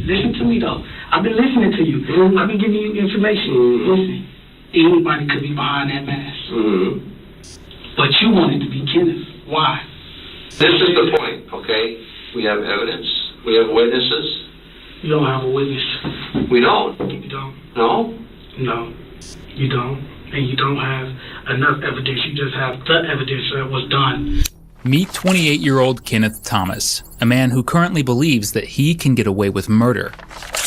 Listen to me, though. I've been listening to you. I've been giving you information. Listen, anybody could be behind that mask. But you wanted to be Kenneth. Why? This is the point, okay? We have evidence. We have witnesses. You don't have a witness. We don't. You don't. No? No, you don't. And you don't have enough evidence. You just have the evidence that was done. Meet 28-year-old Kenneth Thomas, a man who currently believes that he can get away with murder.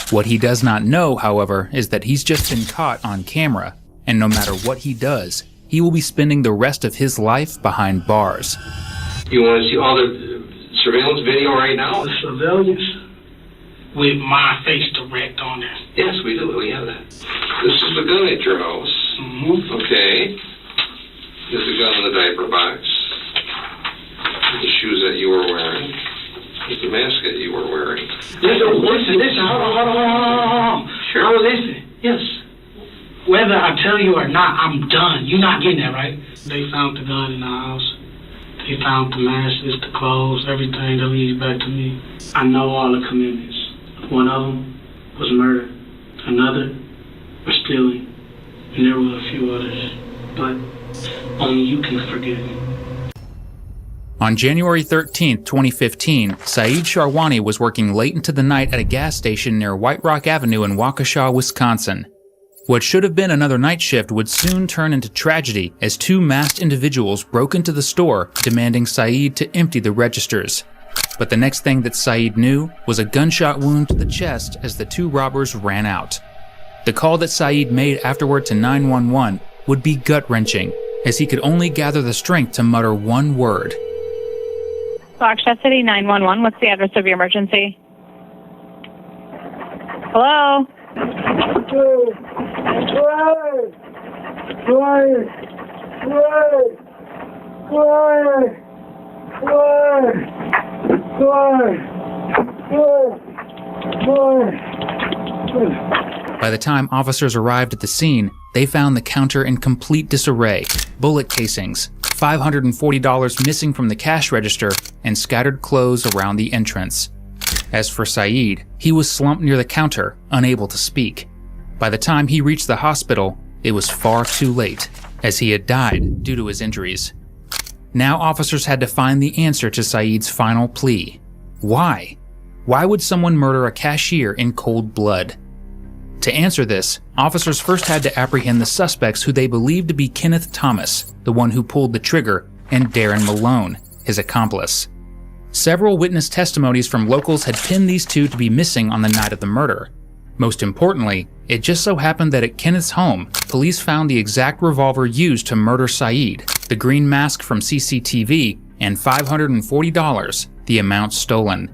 What he does not know, however, is that he's just been caught on camera, and no matter what he does, he will be spending the rest of his life behind bars. You want to see all the surveillance video right now? The surveillance? With my face direct on it. Yes, we do. We have that. This is the gun at your house. Okay. This is the gun in the diaper box. The shoes that you were wearing. The mask that you were wearing. Listen. Hold on. Sure. Oh, listen. Yes. Whether I tell you or not, I'm done. You're not getting that, right? They found the gun in the house. They found the masks, the clothes, everything that leads back to me. I know all the commitments. One of them was murder. Another was stealing. And there were a few others. But only you can forgive me. On January 13, 2015, Saeed Sharwani was working late into the night at a gas station near Whiterock Avenue in Waukesha, Wisconsin. What should have been another night shift would soon turn into tragedy as two masked individuals broke into the store, demanding Saeed to empty the registers. But the next thing that Saeed knew was a gunshot wound to the chest as the two robbers ran out. The call that Saeed made afterward to 911 would be gut-wrenching, as he could only gather the strength to mutter one word. Waukesha City 911, what's the address of your emergency? Hello? By the time officers arrived at the scene, they found the counter in complete disarray, bullet casings, $540 missing from the cash register, and scattered clothes around the entrance. As for Saeed, he was slumped near the counter, unable to speak. By the time he reached the hospital, it was far too late, as he had died due to his injuries. Now officers had to find the answer to Saeed's final plea. Why? Why would someone murder a cashier in cold blood? To answer this, officers first had to apprehend the suspects who they believed to be Kenneth Thomas, the one who pulled the trigger, and Darren Malone, his accomplice. Several witness testimonies from locals had pinned these two to be missing on the night of the murder. Most importantly, it just so happened that at Kenneth's home, police found the exact revolver used to murder Saeed, the green mask from CCTV, and $540, the amount stolen.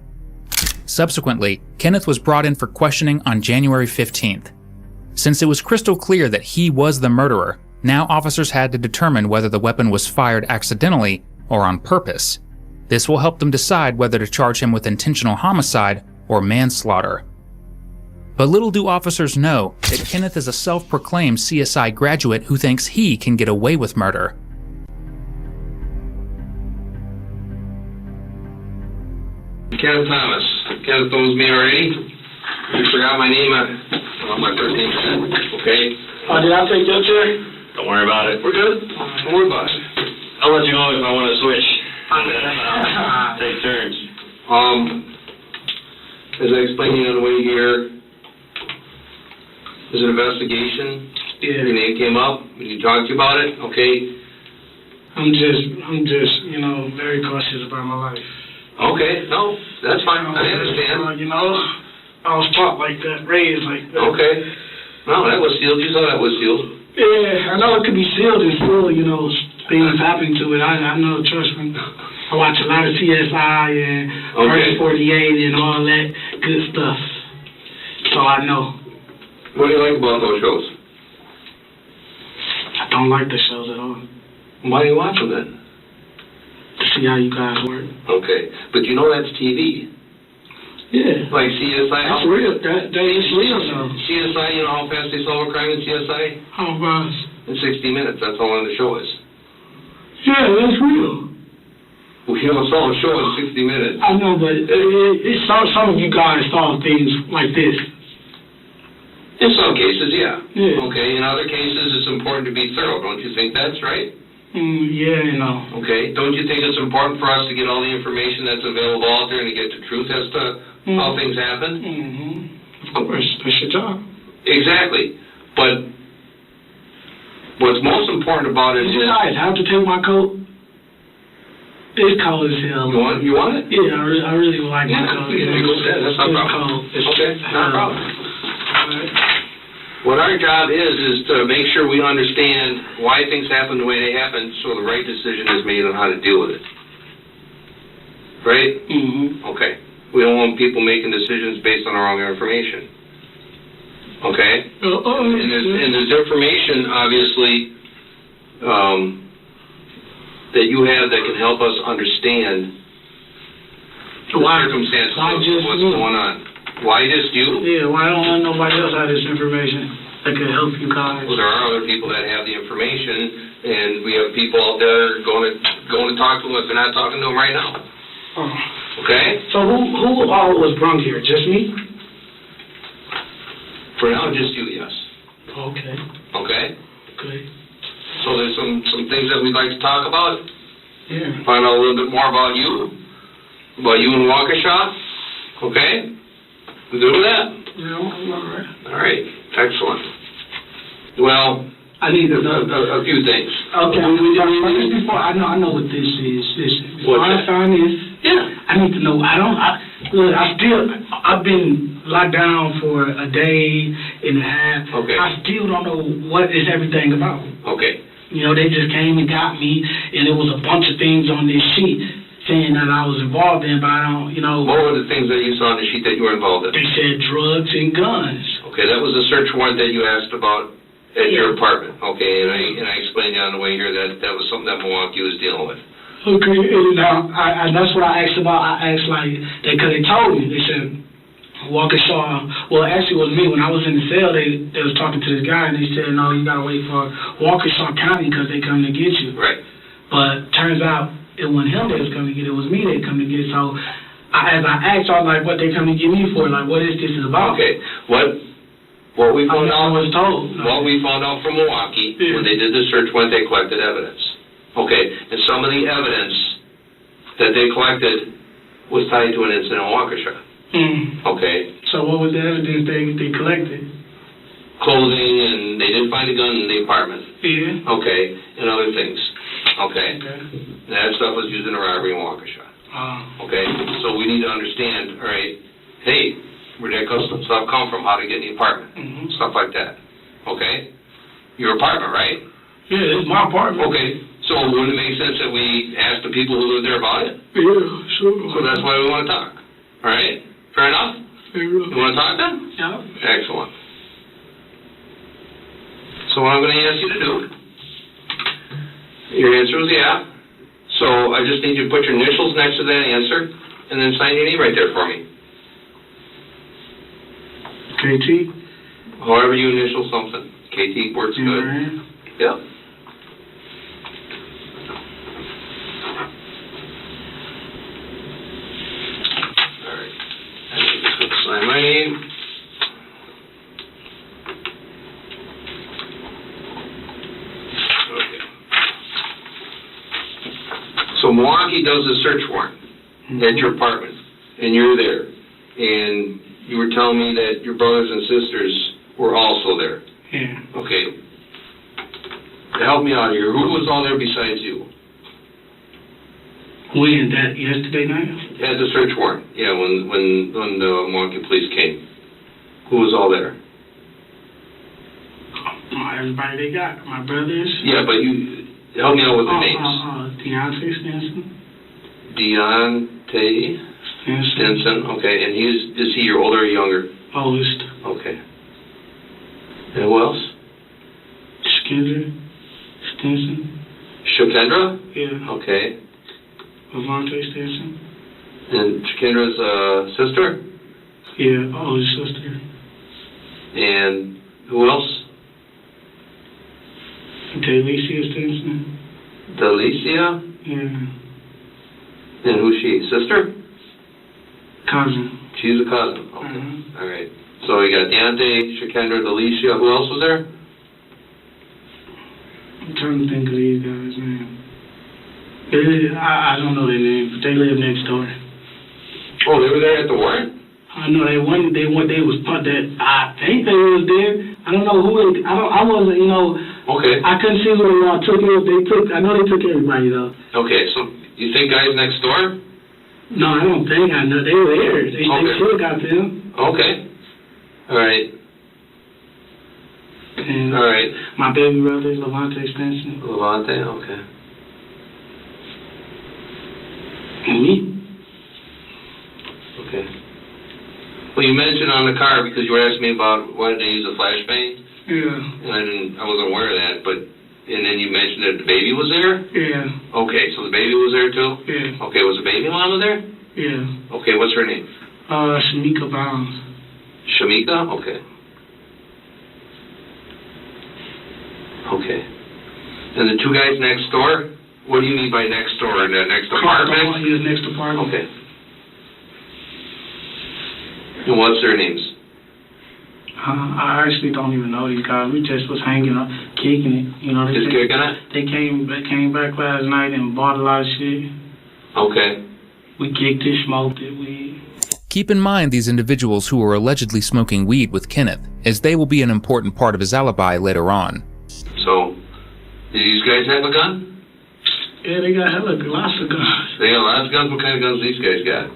Subsequently, Kenneth was brought in for questioning on January 15th. Since it was crystal clear that he was the murderer, now officers had to determine whether the weapon was fired accidentally or on purpose. This will help them decide whether to charge him with intentional homicide or manslaughter. But little do officers know that Kenneth is a self-proclaimed CSI graduate who thinks he can get away with murder. Kenneth Thomas. Kenneth knows me already. You forgot my name on my first name. Okay? Did I take your chair? Don't worry about it. We're good? Don't worry about it. I'll let you know if I want to switch. Take turns. As I explained to you on the way here, there's an investigation. Yeah. Your name came up. We talked to you about it. Okay? I'm just, very cautious about my life. Okay, no, that's fine. I understand. I was taught like that, raised like that. Okay. No, that was sealed. You saw that was sealed. Yeah, I know it could be sealed and still, things happen to it. I know, trust me. I watch a lot of CSI and First 48 and all that good stuff. So I know. What do you like about those shows? I don't like the shows at all. Why do you watch them then? To see how you guys work. Okay, but you know that's TV. Yeah. Like CSI. That's real. That is real though. CSI, you know how fast they solve a crime in CSI? How fast? In 60 minutes. That's how long the show is. Yeah, that's real. We don't solve a show in 60 minutes. I know, but some of you guys solve things like this. In some cases, yeah. Yeah. Okay, in other cases, it's important to be thorough. Don't you think that's right? Yeah, you know. Okay, don't you think it's important for us to get all the information that's available out there and to get the truth as to how things happen? Of course, that's your job. Exactly. But what's most important about it You is... guys have to take my coat. It's cold as hell. You want it? Yeah, I really would like my coat. Yeah, that's not a problem. Okay, not a problem. What our job is to make sure we understand why things happen the way they happen so the right decision is made on how to deal with it. Right? Okay. We don't want people making decisions based on the wrong information. Okay? And there's information, obviously, that you have that can help us understand the circumstances of what's going on. Why just you? Yeah, why don't nobody else have this information that could help you guys? Well, there are other people that have the information, and we have people out there going to talk to them if they're not talking to them right now. Okay? So who all was brung here? Just me? For now, just you, yes. Okay. Okay? Okay. So there's some things that we'd like to talk about. Yeah. Find out a little bit more about you and Waukesha. Okay? We good with that? Yeah, I'm all right. All right. Excellent. Well, I need to know a few things. Okay, before I know what this is. Listen, before What's I that? sign this, Yeah. I need to know. I've been locked down for a day and a half. Okay. I still don't know what is everything about. Okay. You know, they just came and got me, and there was a bunch of things on this sheet saying that I was involved in, but I don't, you know. What were the things that you saw on the sheet that you were involved in? They said drugs and guns. Okay, that was a search warrant that you asked about at your apartment. Okay, and I explained to you on the way here that that was something that Milwaukee was dealing with. Okay, and now, that's what I asked about. I asked, like, because they told me, they said, Waukesha, well, actually it was me. When I was in the cell, they was talking to this guy, and they said, no, you got to wait for Waukesha County because they come to get you. Right. But turns out it wasn't him that was coming to get it. It was me that come to get. So as I asked, I was like, what they come to get me for? Like, what is this about? Okay, what we found out was told. What we found out from Milwaukee, when they did the search warrant, they collected evidence. Okay, and some of the evidence that they collected was tied to an incident in Waukesha. Okay. So what was the evidence they collected? Clothing, and they did find a gun in the apartment. Yeah. Okay, and other things. Okay. That stuff was used in a robbery in Waukesha. Okay, so we need to understand, all right, hey, where did that stuff come from? How to get in the apartment? Stuff like that. Okay? Your apartment, right? Yeah, it's my apartment. Okay, so wouldn't it make sense that we ask the people who live there about it? Yeah, sure. So that's why we want to talk. All right? Fair enough? You want to talk then? Yeah. Excellent. So what I'm going to ask you to do, your answer was yeah. So I just need you to put your initials next to that answer and then sign your name right there for me. KT? However you initial something. KT works good. Right. Yep. Alright. I'm just going to sign my name. Okay. So Milwaukee does a search warrant at your apartment, and you're there. And you were telling me that your brothers and sisters were also there. Yeah. Okay. To help me out here, who was all there besides you? When? That yesterday night? At the search warrant. Yeah, when the Milwaukee police came. Who was all there? Everybody they got. My brothers. Yeah, but you help me out with the names. Deontay Stinson. Deontay Stinson. Okay, and is he your older or younger? Oldest. Okay. And who else? Kendra Stinson. Shakendra? Yeah. Okay. Levante Stinson. And Shakendra's sister? Yeah, oldest sister. And who else? Delicia Stinson. Delicia? Yeah. And who's she? Sister? Cousin. She's a cousin. Okay. All right. So you got Deontay, Shakendra, Delicia. Who else was there? I'm trying to think of these guys' names. I don't know their names, but they live next door. Oh, they were there at the warrant? I know they was part that. I think they was there. I don't know who. I wasn't. Okay. I couldn't see who they all took it. I know they took everybody though. Okay. So you think guys next door? No, I don't think. I know they were there. They should have got them. Okay. All right. And all right. My baby brother, Levante Stenson. Levante. Okay. And me. Okay. Well, you mentioned on the car because you were asking me about why did they use a flashbang. Yeah. And I wasn't aware of that, and then you mentioned that the baby was there? Yeah. Okay, so the baby was there too? Yeah. Okay, was the baby mama there? Yeah. Okay, what's her name? Shamika Brown. Shamika? Okay. Okay. And the two guys next door? What do you mean by next door? In that next apartment? Yeah, next apartment. Okay. And what's their names? I actually don't even know these guys. We just was hanging up, kicking it. Just kicking it? They came back last night and bought a lot of shit. Okay. We kicked it, smoked it, weed. Keep in mind these individuals who are allegedly smoking weed with Kenneth, as they will be an important part of his alibi later on. So, do these guys have a gun? Yeah, they got lots of guns. They got lots of guns? What kind of guns these guys got?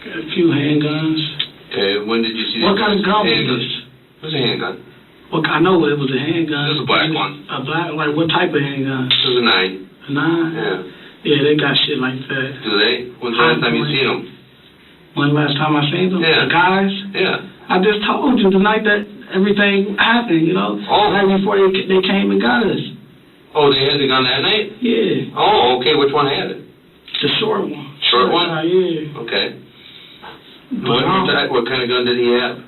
Got a few handguns. Okay, when did you see what kind of gun was this? It was a handgun. Well, I know it was a handgun. It was a black one. A black, like what type of handgun? It was a 9. A 9? Yeah. Yeah, they got shit like that. Do they? When's the last time you seen them? When last time I seen them? Yeah. The guys? Yeah. I just told you the night that everything happened, Oh. Right before they came and got us. Oh, they had the gun that night? Yeah. Oh, okay. Which one had it? The short one. Short one? Yeah. Okay. What kind of gun did he have?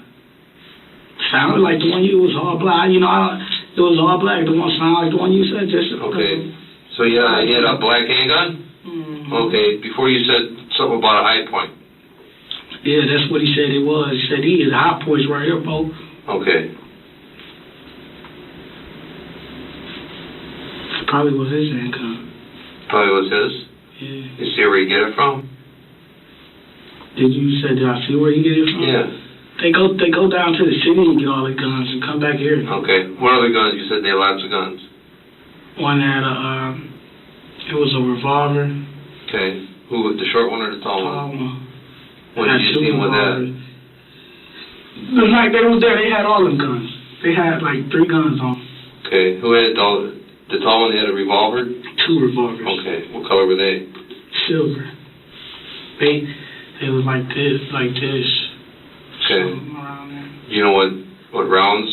Sounded like the one you was all black. It was all black. The one sounded like the one you said. Just okay. So he had a black handgun? Mm-hmm. Okay. Before you said something about a high point. Yeah, that's what he said it was. He said he is high points right here, Bo. Okay. Probably was his handgun. Probably was his? Yeah. You see where you get it from? Did I see where you get it from? Yeah. They go down to the city and get all the guns and come back here. Okay. What other guns? You said they had lots of guns. One had it was a revolver. Okay. Who, the short one or the tall one? When did you see him with that? The night they was there, they had all them guns. They had like 3 guns on. Okay. Who had the tall one? Had a revolver? 2 revolvers. Okay. What color were they? Silver. They was like this. Okay. You know what rounds?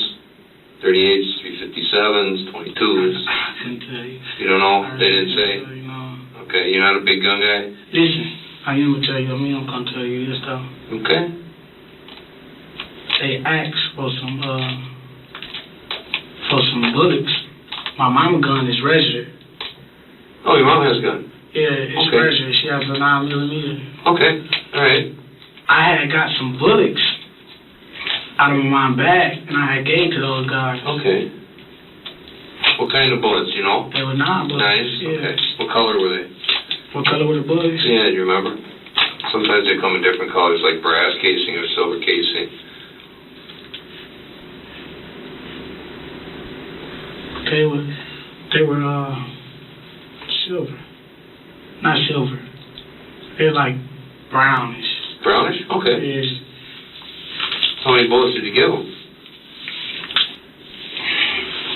38s, 357s, 22s. I couldn't tell you. You don't know? They didn't say? No. Okay. You're not a big gun guy? Listen, I am gonna tell you. I'm gonna tell you this though. Okay. They asked for some bullets. My mama gun is registered. Oh, your mom has a gun? Yeah, it's registered. She has a 9mm. Okay. All right. I had got some bullets out of my bag, and I had gave to those guys. Okay. What kind of bullets, you know? They were 9 bullets. Nice. Yeah. Okay. What color were they? What color were the bullets? Yeah, do you remember? Sometimes they come in different colors, like brass casing or silver casing. They were silver. Not silver. They're like brownish. Brownish? Okay. Yeah. How many bullets did you give them?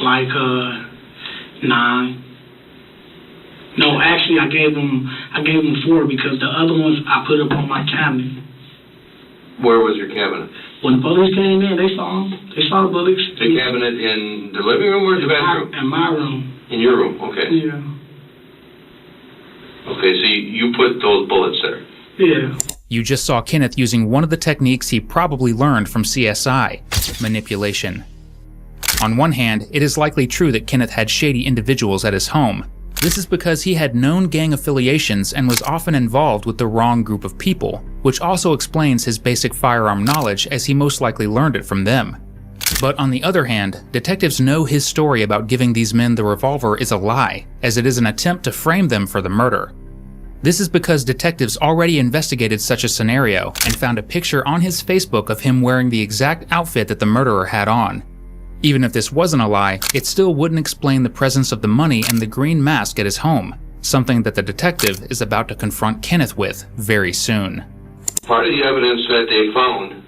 Like 9. No, actually, I gave them 4 because the other ones I put up on my cabinet. Where was your cabinet? When the police came in, they saw them. They saw the bullets. The cabinet in the living room or the bedroom? In my room. In your room, okay. Yeah. Okay, so you put those bullets there? Yeah. You just saw Kenneth using one of the techniques he probably learned from CSI, manipulation. On one hand, it is likely true that Kenneth had shady individuals at his home, This is because he had known gang affiliations and was often involved with the wrong group of people, which also explains his basic firearm knowledge as he most likely learned it from them. But on the other hand, detectives know his story about giving these men the revolver is a lie, as it is an attempt to frame them for the murder. This is because detectives already investigated such a scenario and found a picture on his Facebook of him wearing the exact outfit that the murderer had on. Even if this wasn't a lie, it still wouldn't explain the presence of the money and the green mask at his home, something that the detective is about to confront Kenneth with very soon. Part of the evidence that they found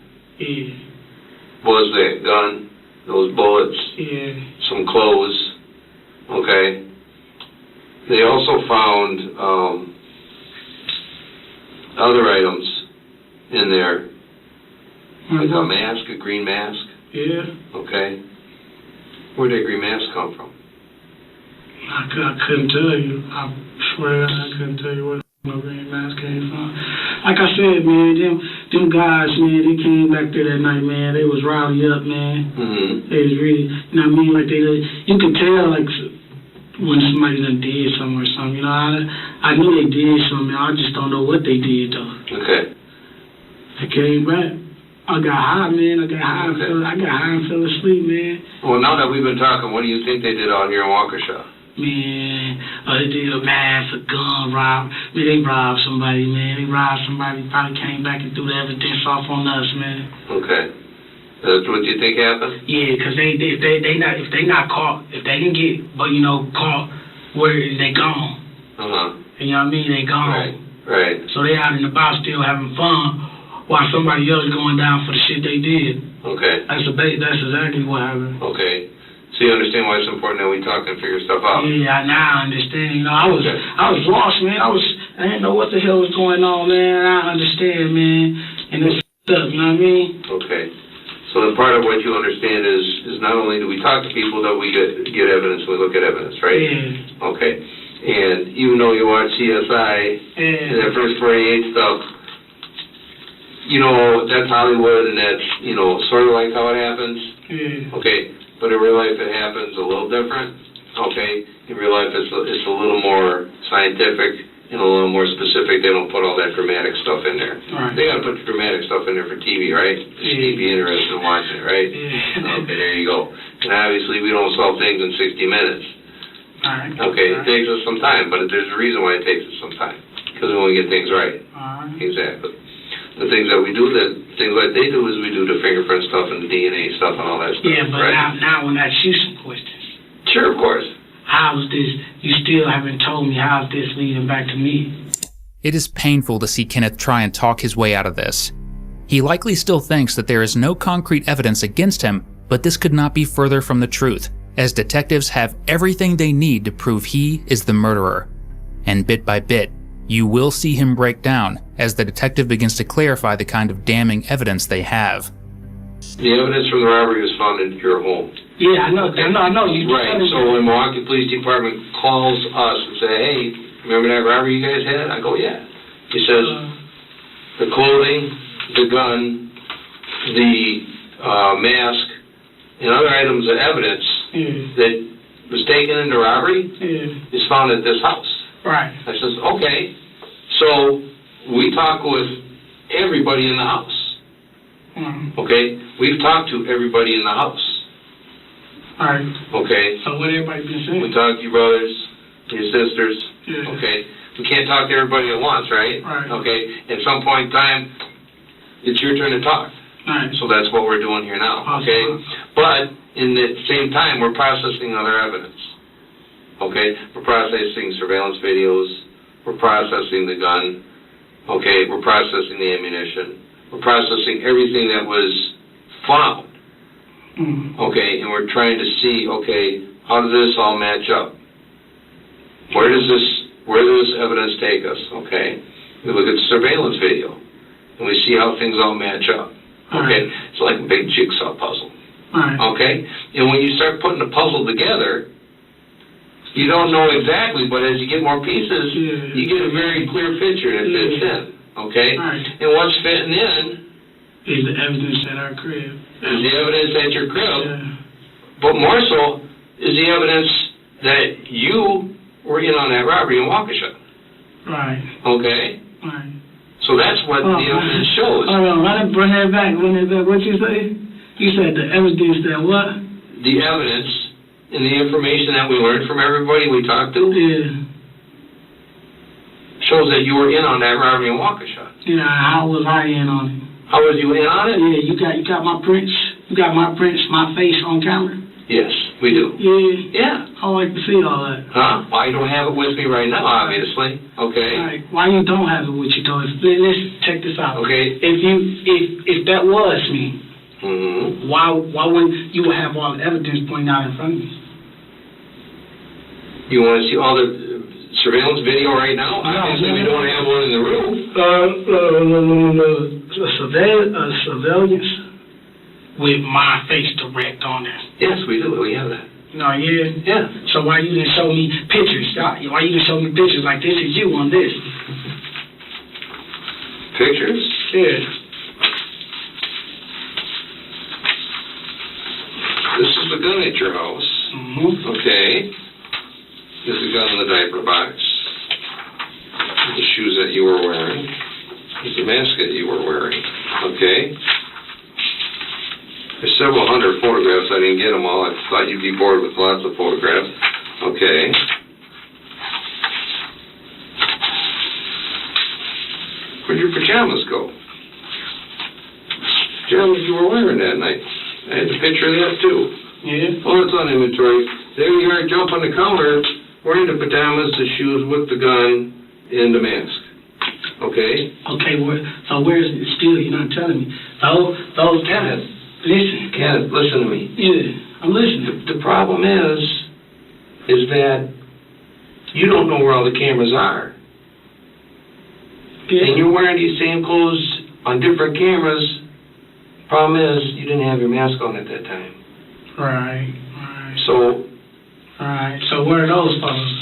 was that gun, those bullets, some clothes, okay? They also found other items in there, like a mask, a green mask. Okay. Where'd that green mask come from? I couldn't tell you. I swear I couldn't tell you where the green mask came from. Like I said, man, them guys, man, they came back there that night, man. They was rowdy up, man. They was really, you know what I mean? Like you could tell, like, when somebody done did something or something. You know, I knew they did something. I just don't know what they did, though. Okay. They came back. I got high, man. I got high and fell asleep, man. Well, now that we've been talking, what do you think they did out here in Waukesha? Man, they did a mass, a gun rob. Man, they robbed somebody, man. They robbed somebody. Probably came back and threw the evidence off on us, man. Okay. That's what you think happened? Yeah, because if they not caught, if they didn't get, caught, where they gone. You know what I mean? They gone. Right. So they out and about still having fun, while somebody else going down for the shit they did. Okay. That's exactly what happened. Okay. So you understand why it's important that we talk and figure stuff out? Yeah, now I understand. You know, I was lost, man. I didn't know what the hell was going on, man. I understand, man. And it's up, you know what I mean? Okay. So then part of what you understand is not only do we talk to people, that we get evidence, we look at evidence, right? Yeah. Okay. And even though you watch CSI and that first 48 stuff, you know, that's Hollywood and that's, you know, sort of like how it happens. Yeah. Okay. But in real life it happens a little different. Okay. In real life it's a little more scientific and a little more specific. They don't put all that dramatic stuff in there. Right. They gotta put the dramatic stuff in there for TV, right? Just keep you interested in watching it, right? Yeah. Okay, there you go. And obviously we don't solve things in 60 minutes. All right. Okay, it takes us some time, but there's a reason why it takes us some time. Because we want to get things right. All right. Exactly. The things that we do, things like they do, is we do the fingerprint stuff and the DNA stuff and all that stuff. Yeah, but right? now when I ask you some questions. Sure, of course. How is this? You still haven't told me how is this leading back to me? It is painful to see Kenneth try and talk his way out of this. He likely still thinks that there is no concrete evidence against him, but this could not be further from the truth, as detectives have everything they need to prove he is the murderer. And bit by bit, you will see him break down as the detective begins to clarify the kind of damning evidence they have. The evidence from the robbery was found in your home. Yeah, I know. You right. So when Milwaukee Police Department calls us and say, "Hey, remember that robbery you guys had?" I go, "Yeah." He says, "The clothing, the gun, the mask, and other items of evidence that was taken in the robbery is found at this house." Right. I says, "Okay." So we talk with everybody in the house. Okay? We've talked to everybody in the house. All right. Okay? So what everybody been saying? We talk to your brothers, your sisters. Yeah. Okay? We can't talk to everybody at once, right? Right. Okay? At some point in time, it's your turn to talk. Right. So that's what we're doing here now. Okay? But in the same time, we're processing other evidence. Okay? We're processing surveillance videos. We're processing the gun. Okay? We're processing the ammunition. We're processing everything that was found. Okay? And we're trying to see, okay, how does this all match up? Where does this evidence take us? Okay? We look at the surveillance video and we see how things all match up. Okay? It's like a big jigsaw puzzle. Okay? And when you start putting the puzzle together, you don't know exactly, but as you get more pieces, you get a very clear picture that fits in. Okay? And what's fitting in is the evidence at our crib. Is the evidence at your crib. But more so is the evidence that you were in on that robbery in Waukesha. Right. Okay? Right. So that's what the evidence shows. Hold on, run that back. What you say? You said the evidence that what? The evidence and the information that we learned from everybody we talked to shows that you were in on that robbery in Waukesha. Yeah, how was I in on it? How was you in on it? Yeah, you got my prints. You got my prints, my face on camera. Yes, we do. Yeah. Yeah. I like to see all that. Huh? Well, you don't have it with me right now, obviously. Okay. All right. Why you don't have it with you, though? Listen, check this out. Okay. If that was me, why wouldn't you have all the evidence pointing out in front of me? You want to see all the surveillance video right now? Obviously, we don't have one in the room. Surveillance with my face direct on it. Yes, we do. We have that. No, yeah? Yeah. So why you didn't show me pictures? Why you didn't show me pictures like this is you on this? Pictures? Yeah. This is the gun at your house. Okay. This is the gun in the diaper box. The shoes that you were wearing. This is the mask that you were wearing. Okay. There's several hundred photographs. I didn't get them all. I thought you'd be bored with lots of photographs. Okay. Where'd your pajamas go? Pajamas you were wearing that night. I had a picture of that too. Yeah. Oh, it's on inventory. There you are, jump on the counter, wearing the pajamas, the shoes, with the gun, and the mask. Okay? Okay, so where's it still? You're not telling me. Those Kenneth. Listen. Kenneth, listen to me. Yeah, I'm listening. The problem is that you don't know where all the cameras are. Yeah. And you're wearing these same clothes on different cameras. Problem is, you didn't have your mask on at that time. Right. So where are those fellas?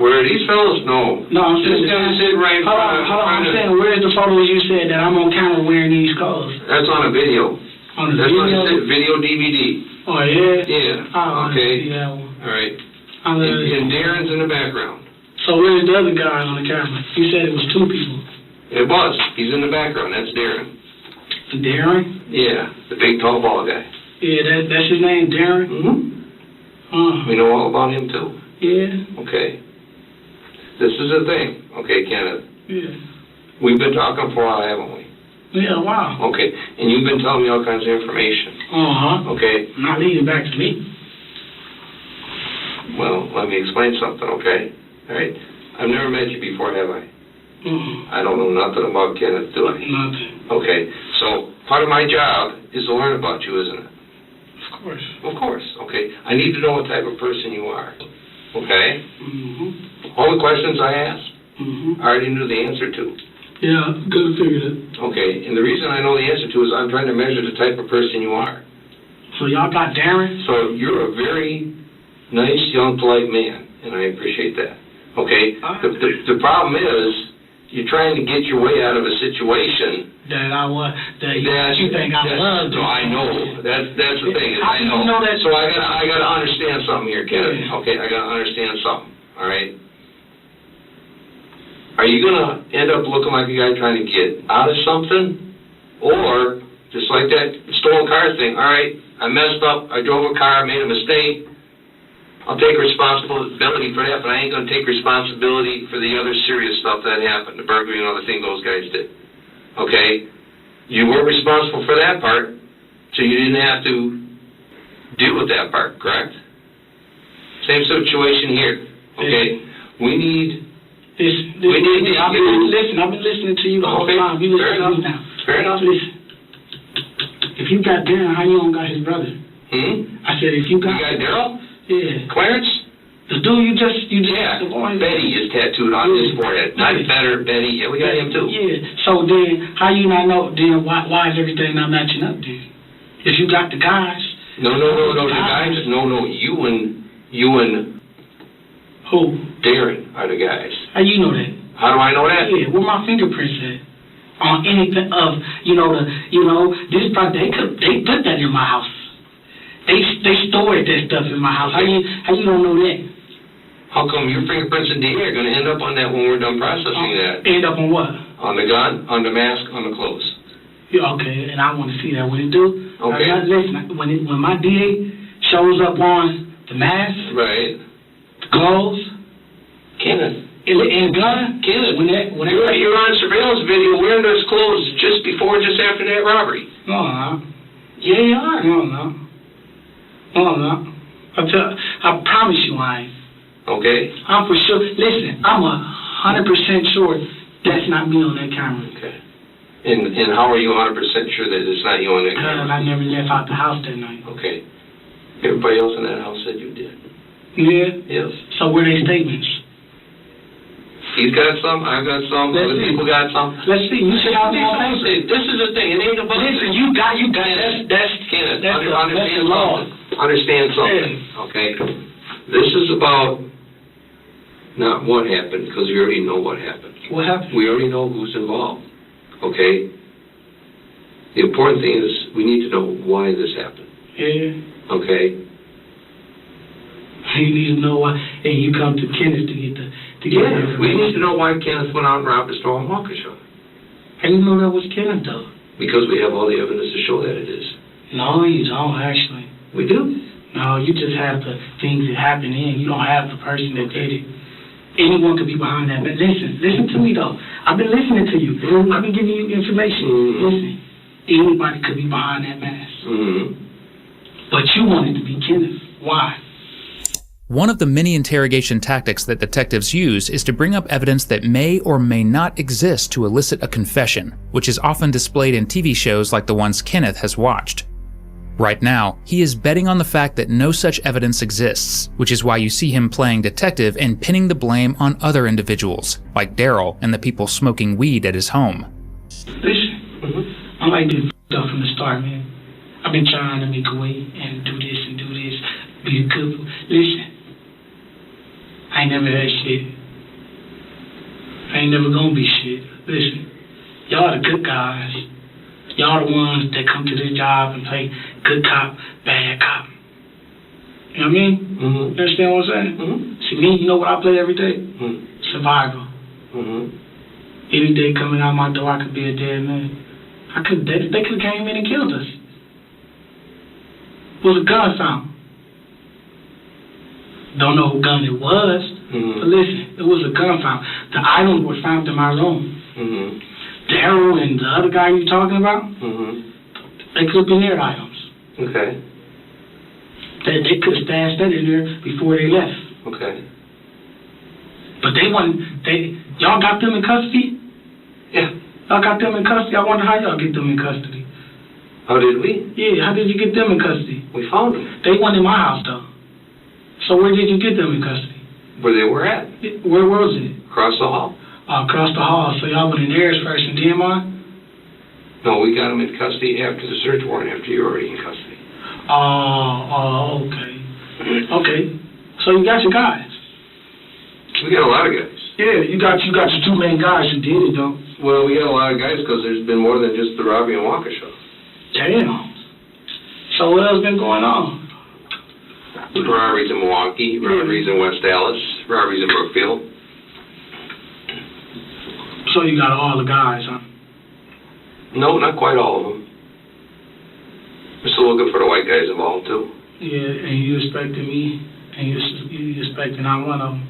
Where are these fellas? No. No, I'm saying... This guy's sitting right in front of... Hold on, I'm saying, where's the photos you said that I'm on camera wearing these clothes? That's on a video. On the That's video? on a video DVD. Oh, yeah? Yeah. Oh, okay. Yeah. All right. And Darren's in the background. So where's the other guy on the camera? You said it was two people. It was. He's in the background. That's Darren. Darren? Yeah. The big, tall, bald guy. Yeah, that's his name, Darren? We know all about him, too. Yeah. Okay. This is the thing. Okay, Kenneth. Yeah. We've been talking for a while, haven't we? Yeah, wow. Okay. And you've been telling me all kinds of information. Okay. Not leading back to me. Well, let me explain something, okay? All right. I've never met you before, have I? I don't know nothing about Kenneth, do I? Nothing. Okay. So part of my job is to learn about you, isn't it? Of course. Of course. Okay. I need to know what type of person you are. Okay? All the questions I asked, I already knew the answer to. Yeah, good figured it. Okay. And the reason I know the answer to is I'm trying to measure the type of person you are. So y'all got Darren? So you're a very nice, young, polite man, and I appreciate that. Okay? The problem is you're trying to get your way out of a situation that you think I love. No, I know. That's the thing. Is How I do you know that? So I gotta understand something here, Kenneth. Yeah. Okay, I gotta understand something. All right. Are you gonna end up looking like a guy trying to get out of something, or just like that stolen car thing? All right, I messed up. I drove a car, made a mistake. I'll take responsibility for that, but I ain't going to take responsibility for the other serious stuff that happened, the burglary and other thing those guys did. Okay? You were responsible for that part, so you didn't have to deal with that part, correct? Same situation here. Okay? We need... Listen, I've been listening to you the whole time. You listen to me now. Fair enough. Listen. If you got Darren, how you don't got his brother? I said, if you got... You got Daryl? Yeah. Clarence? The dude you just yeah. The boy. Betty is tattooed on his forehead. Not better, Betty. Yeah, we got him too. Yeah. So then, how you not know? Then why is everything not matching up? Then, if you got the guys. No. The guys. No. You and. Who? Darren are the guys. How you know that? How do I know that? Yeah. Where my fingerprints at? On anything of this project they put that in my house. They stored that stuff in my house. How you don't know that? How come your fingerprints and DNA are going to end up on that when we're done processing that? End up on what? On the gun, on the mask, on the clothes. Yeah, okay, and I want to see that. When it do, Okay. Listen, when my DA shows up on the mask, Right. the clothes, Kenneth. and the gun, Kenneth, when you're on surveillance video wearing those clothes just before, just after that robbery. No. Yeah, you are. No. I promise you I ain't. Okay. I'm for sure. Listen, I'm 100% sure that's not me on that camera. Okay. And how are you 100% sure that it's not you on that Because camera? I never left out the house that night. Okay. Everybody else in that house said you did. Yeah? Yes. So where they statements? He's got some, I've got some, Let's other see. people got some. Let's see. You should have more papers. This is the thing. It ain't about... Listen, you got that's Kenneth, that's understand the law. something. Understand something, okay? This is about not what happened, because we already know what happened. What happened? We already know who's involved, okay? The important thing is we need to know why this happened, Yeah. okay? You need to know why, and you come to Kenneth to get the We need to know why Kenneth went out and robbed a store in Waukesha. How you know that was Kenneth though? Because we have all the evidence to show that it is. No, you don't actually. We do. No, you just have the things that happen in. You don't have the person that did it. Anyone could be behind that. But listen to me though. I've been listening to you. I've been giving you information. Listen, anybody could be behind that mask. But you wanted to be Kenneth. Why? One of the many interrogation tactics that detectives use is to bring up evidence that may or may not exist to elicit a confession, which is often displayed in TV shows like the ones Kenneth has watched. Right now, he is betting on the fact that no such evidence exists, which is why you see him playing detective and pinning the blame on other individuals, like Daryl and the people smoking weed at his home. Listen, I like this stuff from the start, man. I've been trying to make a way and do this, be a good. Listen, I ain't never had shit. I ain't never gonna be shit. Listen, y'all the good guys. Y'all the ones that come to this job and play good cop, bad cop. You know what I mean? You understand what I'm saying? See, me, you know what I play every day? Survival. Any day coming out my door, I could be a dead man. They could have came in and killed us. Was a gun found. Don't know who gun it was, but listen, it was a gun found. The items were found in my room. Daryl and the other guy you're talking about, they could have been their items. Okay. They could have stashed that in there before they left. Okay. But y'all got them in custody? Yeah. Y'all got them in custody? I wonder how y'all get them in custody. How did we? Yeah, how did you get them in custody? We found them. They weren't in my house, though. So where did you get them in custody? Where they were at. Where was it? Across the hall. Across the hall. So y'all went in theirs first and then mine? No, we got them in custody after the search warrant, after you were already in custody. Okay. Okay. So you got your guys. We got a lot of guys. Yeah, you got your two main guys who did it, though. Well, we got a lot of guys because there's been more than just the robbery in Waukesha. Damn. So what else been going on? Robberies in Milwaukee, robberies in West Dallas, robberies in Brookfield. So you got all the guys, huh? No, not quite all of them. We're still looking for the white guys involved, too. Yeah, and you expecting me, and you expecting I'm one of them.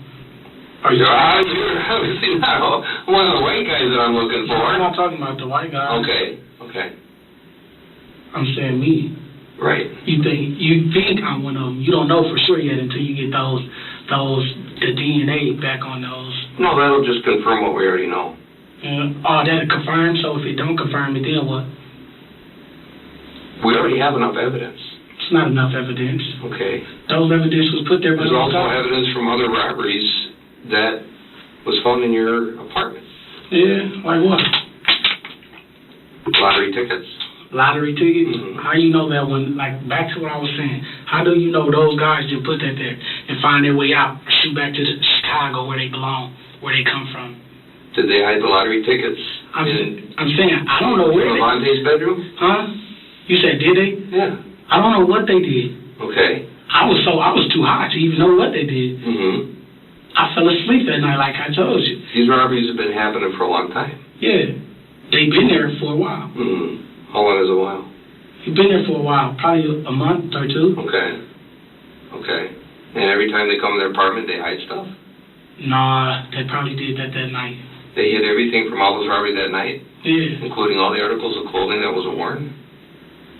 You're obviously not one of the white guys that I'm looking for. I'm not talking about the white guys. Okay. I'm saying me. Right. You think I'm one of them. You don't know for sure yet until you get the DNA back on those. No, that'll just confirm what we already know. That'll confirm. So if it don't confirm it, then what? We already have enough evidence. It's not enough evidence. Okay. Those evidence was put there by There's also evidence from other robberies that was found in your apartment. Yeah, like what? Lottery tickets. Lottery tickets? How you know that one? Like, back to what I was saying. How do you know those guys didn't put that there and find their way out or shoot back to Chicago where they belong, where they come from? Did they hide the lottery tickets? I'm saying, I don't know where Levante's bedroom? Huh? You said, did they? Yeah. I don't know what they did. Okay. I was too high to even know what they did. I fell asleep that night, like I told you. These robberies have been happening for a long time. Yeah. They've been there for a while. Mm-hmm. How long is a while? You've been there for a while, probably a month or two. Okay. Okay. And every time they come in their apartment, they hide stuff? Nah, they probably did that night. They hid everything from all those robberies that night? Yeah. Including all the articles of clothing that wasn't worn?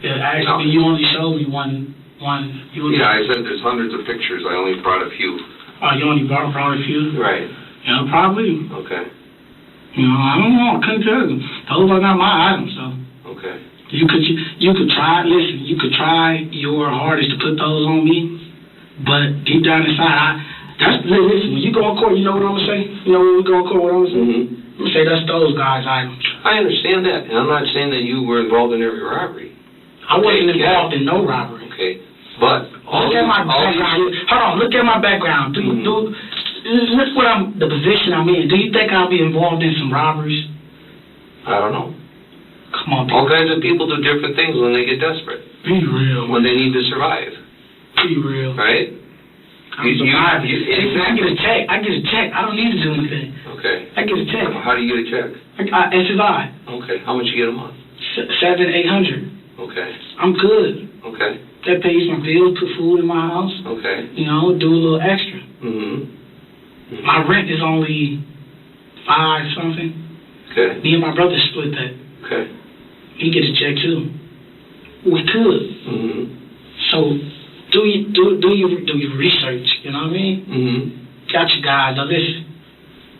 Yeah, actually, you only showed me one. Yeah, I said there's hundreds of pictures. I only brought a few. Oh, you only brought a few? Right. Yeah, probably. Okay. I don't know. I couldn't tell you. Those are not my items, so. Okay. You could try. Listen, you could try your hardest to put those on me, but deep down inside, listen. When you go in court, you know what I'm gonna say. You know when we go in court, what I'm gonna say. Mm-hmm. I'm gonna say that's those guys' items. I understand that, and I'm not saying that you were involved in every robbery. I wasn't involved in no robbery. Okay, but look at my background. Hold on, look at my background. Look what the position I'm in. Do you think I'll be involved in some robberies? I don't know. Come on, all kinds of people do different things when they get desperate. Be real. When they need to survive. Be real. Right? I get a check. I don't need to do anything. Okay. I get a check. How do you get a check? SSI. Okay. How much you get a month? $700-800. Okay. I'm good. Okay. That pays my bills, put food in my house. Okay. Do a little extra. Mm-hmm. My rent is only $5 something. Okay. Me and my brother split that. Okay. He get a check too. We could. Mm-hmm. So do your research. You know what I mean? Mm-hmm. Got your guys. Now listen.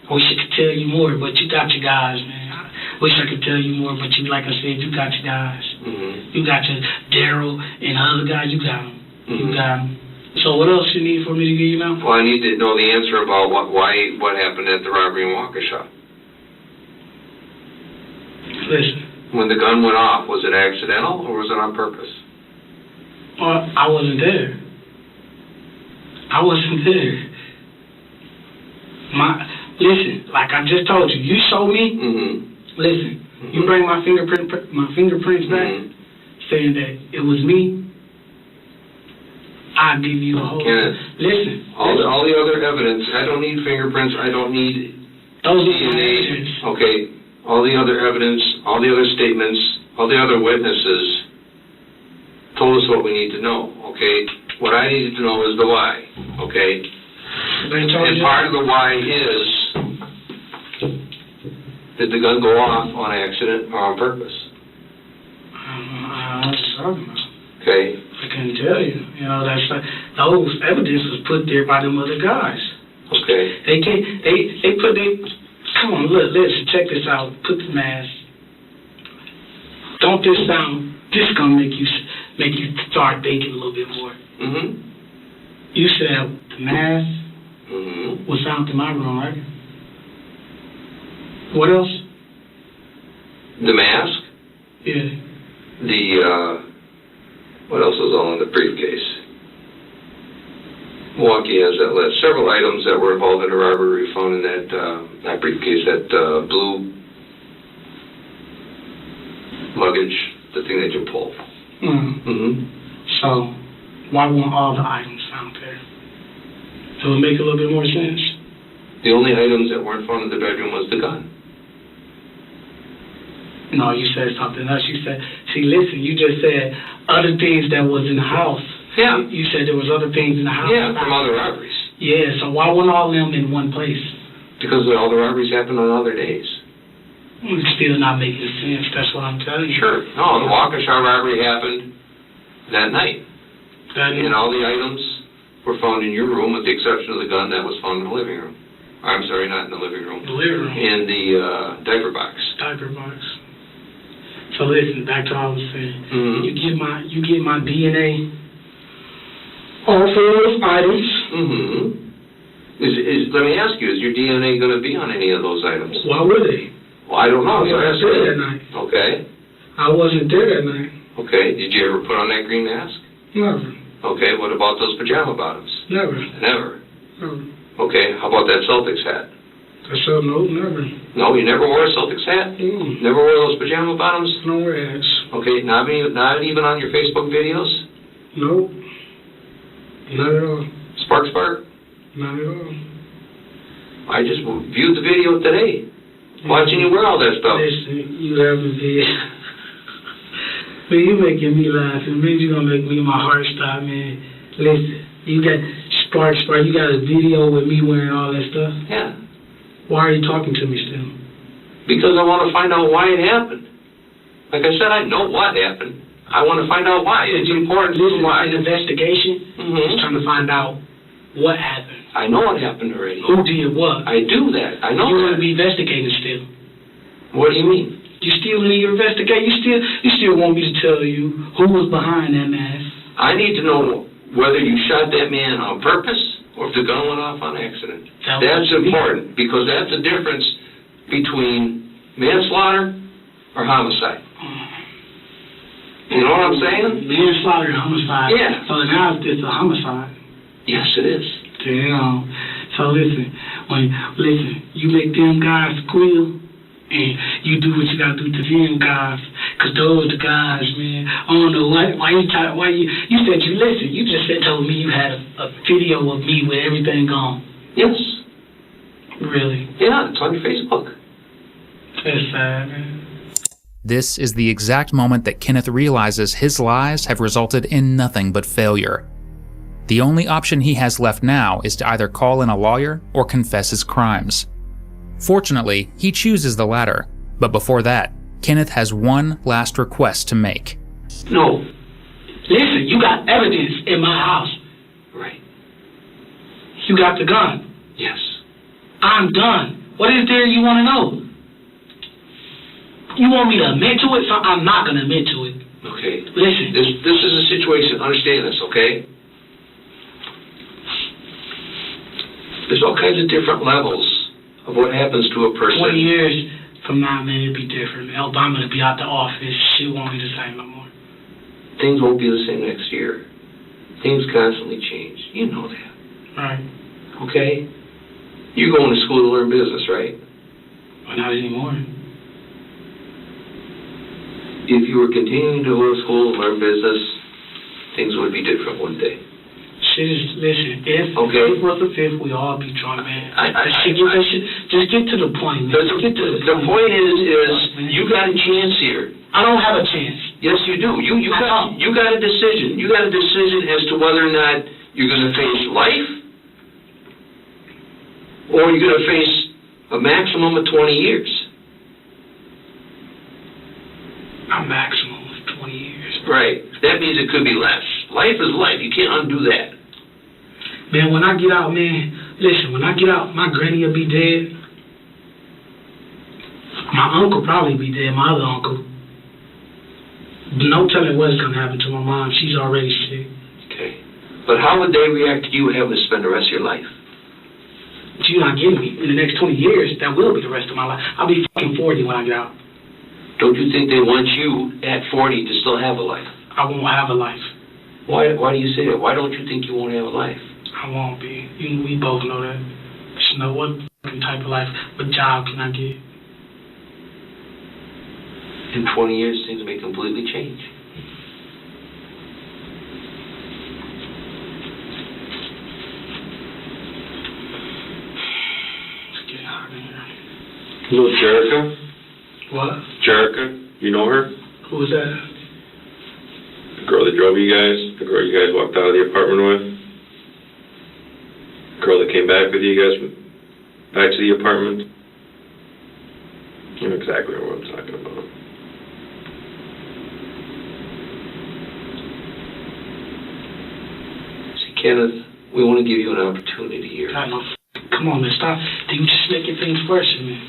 I wish I could tell you more, but you got your guys, man. I wish I could tell you more, but like I said, you got your guys. Mm-hmm. You got your Daryl and the other guy. You got them. Mm-hmm. You got them. So what else you need for me to give you now? Well, I need to know the answer about what happened at the robbery in Waukesha. Listen. When the gun went off, was it accidental or was it on purpose? Well, I wasn't there. Listen, like I just told you, you show me. Mm-hmm. Listen, mm-hmm. You bring my fingerprints back, mm-hmm. saying that it was me. I'll give you a whole. Listen. All the other evidence. I don't need fingerprints. I don't need those DNA. Okay. All the other evidence, all the other statements, all the other witnesses told us what we need to know. Okay. What I needed to know is the why. Okay. And part of the why is, did the gun go off on accident or on purpose? I don't know what you're talking about. Okay. I can tell you. Those evidence was put there by them other guys. Okay. Come on, look, listen, check this out. Put the mask. Don't this sound? This gonna make you start thinking a little bit more. Mm-hmm. You said the mask mm-hmm. was found in my room, right? What else? The mask. Yeah. What else was all in the briefcase? Milwaukee has that list. Several items that were involved in a robbery found in that briefcase, that blue luggage, the thing that you pull. Mm-hmm. Mm-hmm. So, why weren't all the items found there? Does it make a little bit more sense? The only items that weren't found in the bedroom was the gun. No, you said something else. You said, listen, you just said other things that was in the house. Yeah. You said there was other things in the house. Yeah, from other robberies. Yeah, so why weren't all of them in one place? Because all the robberies happened on other days. It's still not making sense. That's what I'm telling you. Sure. No, the Waukesha robbery happened that night. And all the items were found in your room with the exception of the gun that was found in the living room. I'm sorry, not in the living room. The living room. In the diaper box. Diaper box. So listen, back to what I was saying. Mm-hmm. You get my DNA off of those items. Mm-hmm. Let me ask you, is your DNA going to be on any of those items? Why would they? Well, I don't know. I wasn't there that night. Okay. I wasn't there that night. Okay. Did you ever put on that green mask? Never. Okay. What about those pajama bottoms? Never. Never. Never. Okay. How about that Celtics hat? No, never. No, you never wore a Celtics hat? Mm. Never wore those pajama bottoms? No wear hats. Okay, not even on your Facebook videos? Nope. Not at all. Spark? Not at all. I just viewed the video today. Watching you wear all that stuff. Listen, you ever did. Man, you making me laugh. And man, you gonna make me my heart stop, man. Listen, you got Spark, you got a video with me wearing all that stuff? Yeah. Why are you talking to me still? Because I want to find out why it happened. Like I said, I know what happened. I want to find out why. It's important to why. An investigation is trying to find out what happened. I know what happened already. Who did what? I do that. I know You're that. going to be investigating still. What do you mean? You still need to investigate. You still want me to tell you who was behind that mass. I need to know whether you shot that man on purpose or if the gun went off on accident. That's important because that's the difference between manslaughter or homicide. You know what I'm saying? Manslaughter and homicide. Yeah. So now it's a homicide. Yes, it is. Damn. So listen, you make them guys squeal, and you do what you gotta do to them guys, 'cause those the guys, man. I don't know why you said you listen. You just told me you had a video of me with everything gone. Yes. Really? Yeah, it's on your Facebook. That's sad, man. This is the exact moment that Kenneth realizes his lies have resulted in nothing but failure. The only option he has left now is to either call in a lawyer or confess his crimes. Fortunately, he chooses the latter, but before that, Kenneth has one last request to make. No. Listen, you got evidence in my house. Right. You got the gun. Yes. I'm done. What is there you want to know? You want me to admit to it? So I'm not going to admit to it. Okay. Listen. This is a situation. Understand this, okay? There's all kinds of different levels of what happens to a person. 20 years from now, man, it'll be different. Obama will be out the office. Shit won't be the same no more. Things won't be the same next year. Things constantly change. You know that. Right. Okay? You're going to school to learn business, right? Well, not anymore. If you were continuing to go to school and learn business, things would be different one day. Listen, if it was the fifth, we all be drunk, man. Just get to the point, man. The point is you got a chance here. I don't have a chance. Yes, you do. You got a decision. You got a decision as to whether or not you're going to face life or you're going to face a maximum of 20 years. A maximum of 20 years. Right. That means it could be less. Life is life. You can't undo that. Man, when I get out, man, listen, when I get out, my granny will be dead. My uncle probably be dead, my other uncle. No telling what's going to happen to my mom. She's already sick. Okay. But how would they react to you having to spend the rest of your life? You're not getting me. In the next 20 years, that will be the rest of my life. I'll be fucking 40 when I get out. Don't you think they want you at 40 to still have a life? I won't have a life. Why do you say that? Why don't you think you won't have a life? I won't be. We both know that. Just know what fucking type of life, what job can I get? In 20 years, things may completely change. Let's get out of here. You know Jerica? What? Jerica? You know her? Who was that? The girl that drove you guys? The girl you guys walked out of the apartment with? The girl that came back with you guys back to the apartment? You know exactly what I'm talking about. See, Kenneth, we want to give you an opportunity here. God, no. Come on, man. Stop. You just making things worse, man.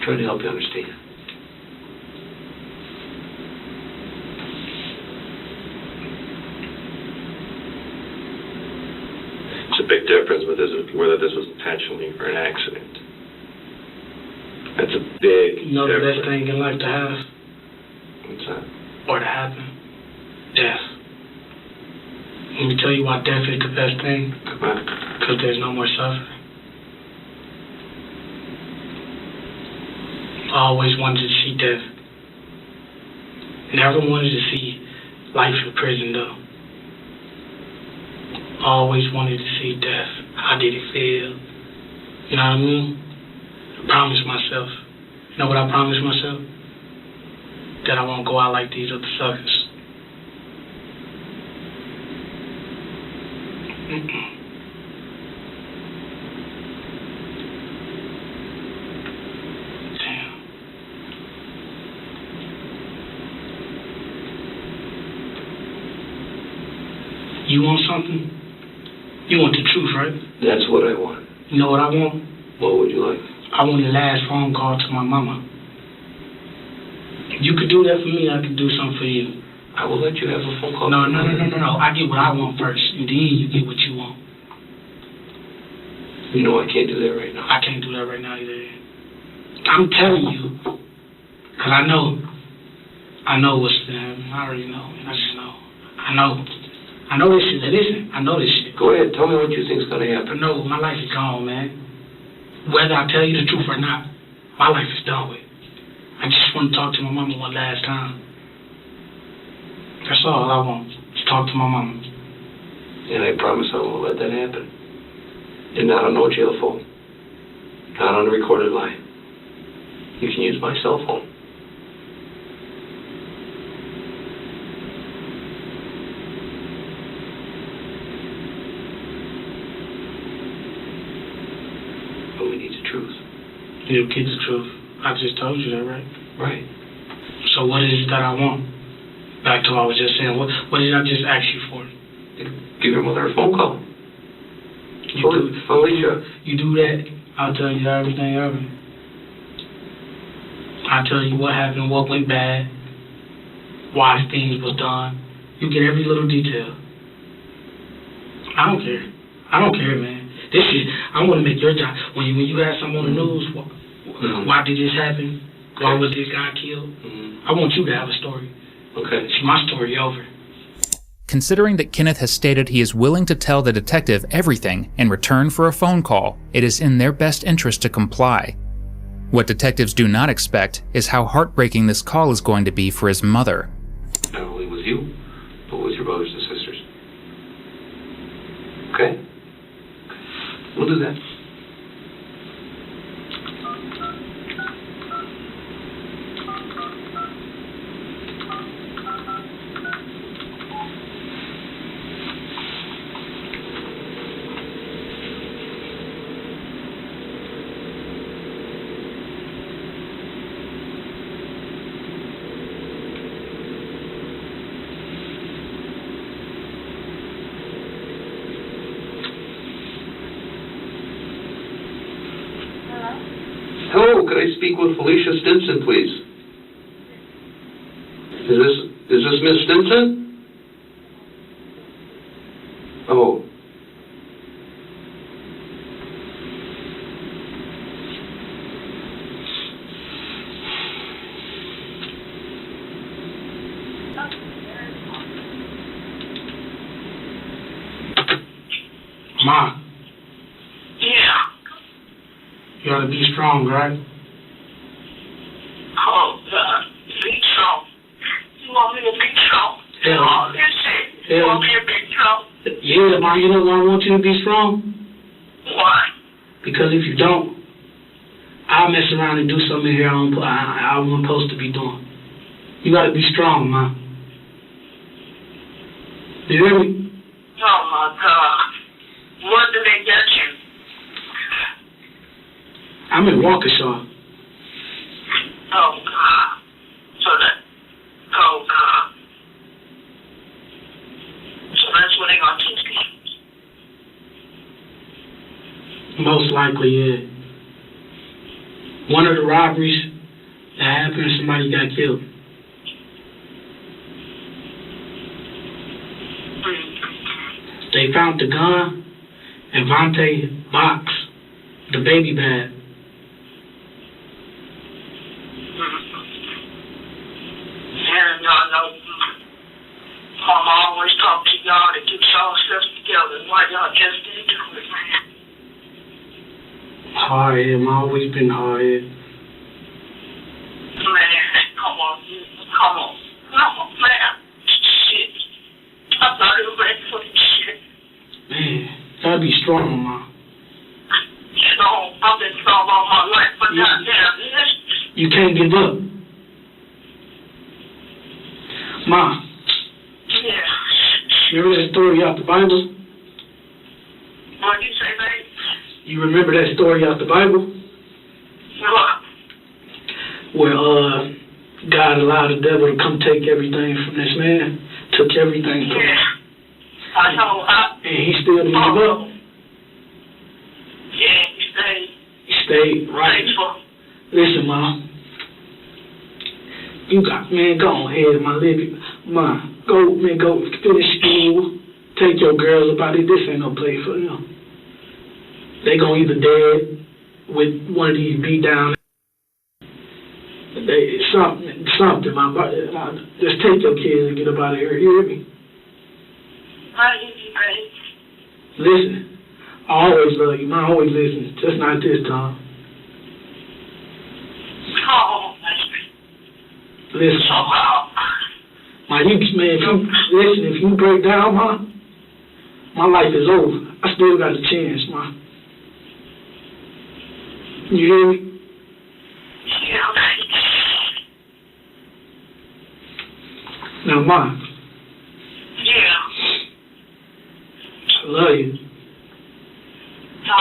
Trying to help you understand. It's a big difference whether this was intentionally or an accident. That's a big You know the difference. best thing in life to have What's that? or to happen? Death. Let me tell you why death is the best thing. Come on. Because there's no more suffering. I always wanted to see death. Never wanted to see life in prison, though. Always wanted to see death. How did it feel? You know what I mean? I promised myself. You know what I promised myself? That I won't go out like these other suckers. Damn. You want something? You want the truth, right? That's what I want. You know what I want? What would you like? I want the last phone call to my mama. If you could do that for me, I could do something for you. I will let you have a phone call. No. I get what I want first, and then you get what you want. You know I can't do that right now. I can't do that right now either. I'm telling you, because I know what's going to happen. I already know. I just know. I know this shit. Listen, I know this shit. Go ahead. Tell me what you think's going to happen. No, my life is gone, man. Whether I tell you the truth or not, my life is done with. I just want to talk to my mama one last time. That's all I want, is talk to my mama. And I promise I won't let that happen. And not on no jail phone. Not on a recorded line. You can use my cell phone. But we need the truth. You get the truth. I just told you that, right? Right. So what is it that I want? Back to what I was just saying. What did I just ask you for? Give your mother a phone call. Felicia. You do that, I'll tell you everything ever. I'll tell you what happened, what went bad, why things was done. You get every little detail. I don't care. I don't care, man. This is, I want to make your job. When you have something on the news, why did this happen? Why was this guy killed? I want you to have a story. Okay. See, my story over. Considering that Kenneth has stated he is willing to tell the detective everything in return for a phone call, it is in their best interest to comply. What detectives do not expect is how heartbreaking this call is going to be for his mother. Not only with you, but with your brothers and sisters. Okay? We'll do that. Hello, could I speak with Felicia Stinson, please? Is this Miss Stinson? Oh. Ma. Yeah. You gotta be strong, right? Oh, God. Be strong. You want me to be strong? Yeah. Oh, this shit. You want me to be strong? Yeah, Ma, you know why I want you to be strong? Why? Because if you don't, I'll mess around and do something here I wasn't supposed to be doing. You gotta be strong, Ma. You hear me? Oh, my God. What did they get you? I'm in Waukesha. Oh, God. Oh, God. So that's what they gonna teach me? Most likely, yeah. One of the robberies that happened, somebody got killed. They found the gun and Vontae box, the baby bag. And y'all know, Mama always talk to y'all to get y'all stuff together. Why y'all just didn't do it, man? Hard head, I'm always been hard head. Man, come on, man. Shit. I'm not even ready for this shit. Man, gotta be strong, Ma. You know, You can't give up. Ma. Yeah. You remember that story out the Bible? What did you say, babe? You remember that story out the Bible? What? Where God allowed the devil to come take everything from this man, took everything from him. Yeah. I know. And he still didn't give up. Yeah, he stayed. He stayed right. Faithful. Listen, Mom. You got, man, go ahead, my living. Mom, go finish school. Take your girls about it. This ain't no place for them. They gonna either dead with one of these beat down. Something, my body. Just take your kids and get up out of here. You hear me? I hear you, babe. Listen, I always love you. I always listen. Just not this time. Oh, baby. Listen. So how? If you break down, my life is over. I still got a chance, Ma. You hear me? Yeah, baby. Now, Ma. Yeah. I love you. No, I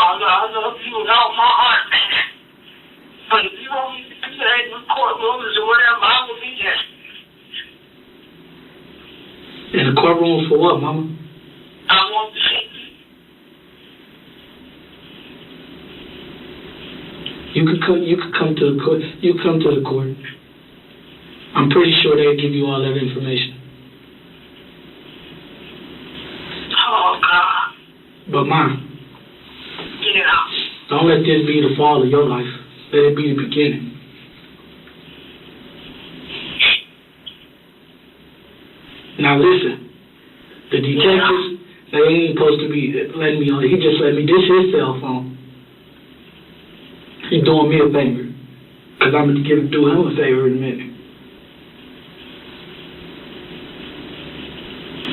love you with all my heart, man. But if you want me to do that in the courtrooms or whatever, I will be there. In the courtroom for what, Mama? I want to see you. You could come to the court. You come to the court. I'm pretty sure they'll give you all that information. Oh, God. But, Ma, Yeah. don't let this be the fall of your life. Let it be the beginning. Now listen, the detectives, they ain't supposed to be letting me on. He just let me, this his cell phone. He's doing me a favor. Because I'm going to do him a favor in a minute.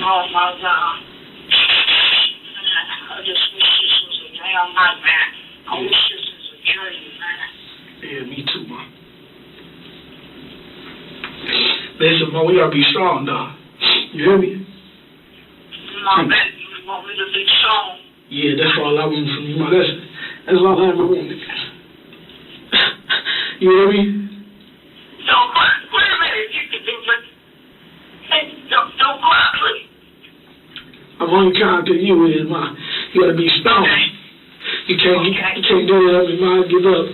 Oh, my God. I just wish this was a damn nightmare. I wish this was a dream, man. Yeah, me too, Ma. Listen, Ma, we gotta be strong, though. You hear me? My baby, you want me to be strong? Yeah, that's all I want from you, Ma. That's all I ever wanted. You hear me? No, wait a minute. You can do that. Hey, don't cry, please. I'm only trying to you is, Ma. You gotta be strong. Okay. You can't do it every Ma. Give up.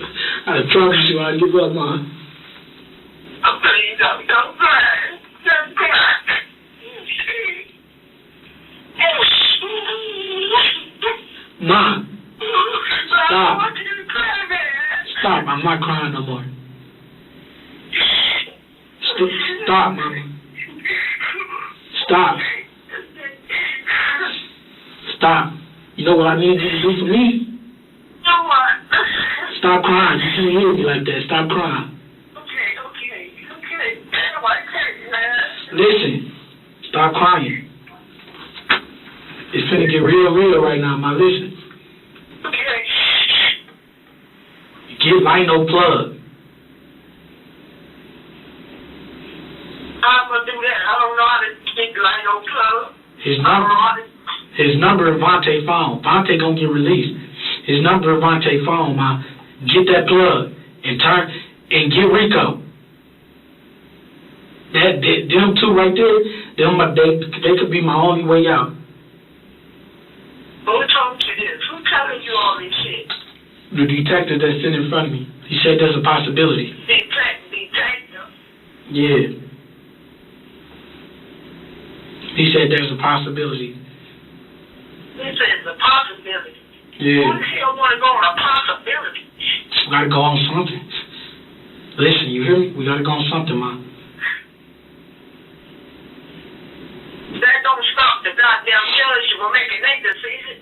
I promise you I'd give up, Ma. Please don't cry. Don't cry. Ma, stop. Why do you cry, man? Stop. I'm not crying no more. Stop, Mama. Stop. Stop. You know what I need you to do for me? No what? Stop crying. You can't hear me like that. Stop crying. Okay. Damn, I can't, man. Listen. Stop crying. It's finna get real right now, Ma. Listen. Okay. Get Lino plug. I'm gonna do that. I don't know how to get Lino plug. His number in Vontae's phone. Vontae gonna get released. His number in Vontae's phone, Ma. Get that plug and get Rico. Them two right there, they could be my only way out. Who told you this? Who telling you all this shit? The detective that's sitting in front of me. He said there's a possibility. Detective? Yeah. He said there's a possibility. He said it's a possibility. Yeah. Who the hell want to go on a possibility? We gotta go on something. Listen, you hear me? We gotta go on something, Ma. That don't stop the goddamn judge from making their decision.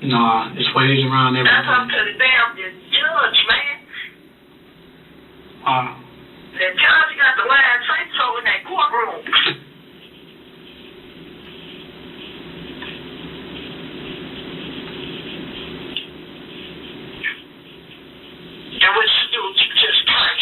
Nah, it's ways around everything. That's up to the damn judge, man. The judge got the last say-so in that courtroom. And what you do, you just pray.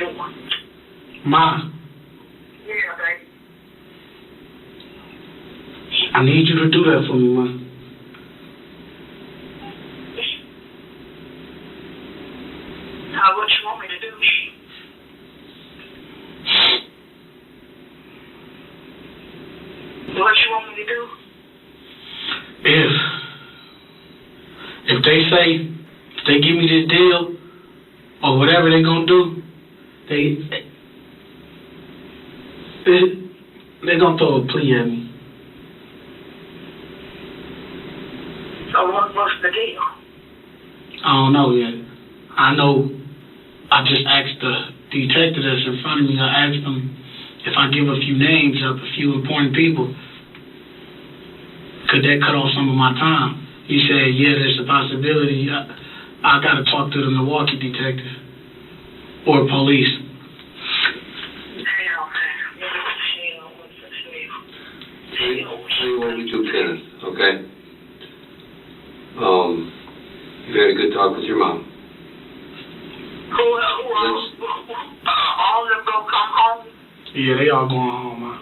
doing? Ma, Yeah, baby. I need you to do that for me, Ma. Now, what you want me to do? What you want me to do? If they give me this deal, or whatever they gonna do, they gonna throw a plea at me. So what's the deal? I don't know yet. I know I just asked the detective that's in front of me, I asked him if I give a few names of a few important people, could that cut off some of my time? He said, yeah, there's a possibility. I got to talk to the Milwaukee detective or police. Hell, man. Tell you what we do, Kenneth, okay? You had a good talk with your mom. All of them gonna come home? Yeah, they all going home, Ma.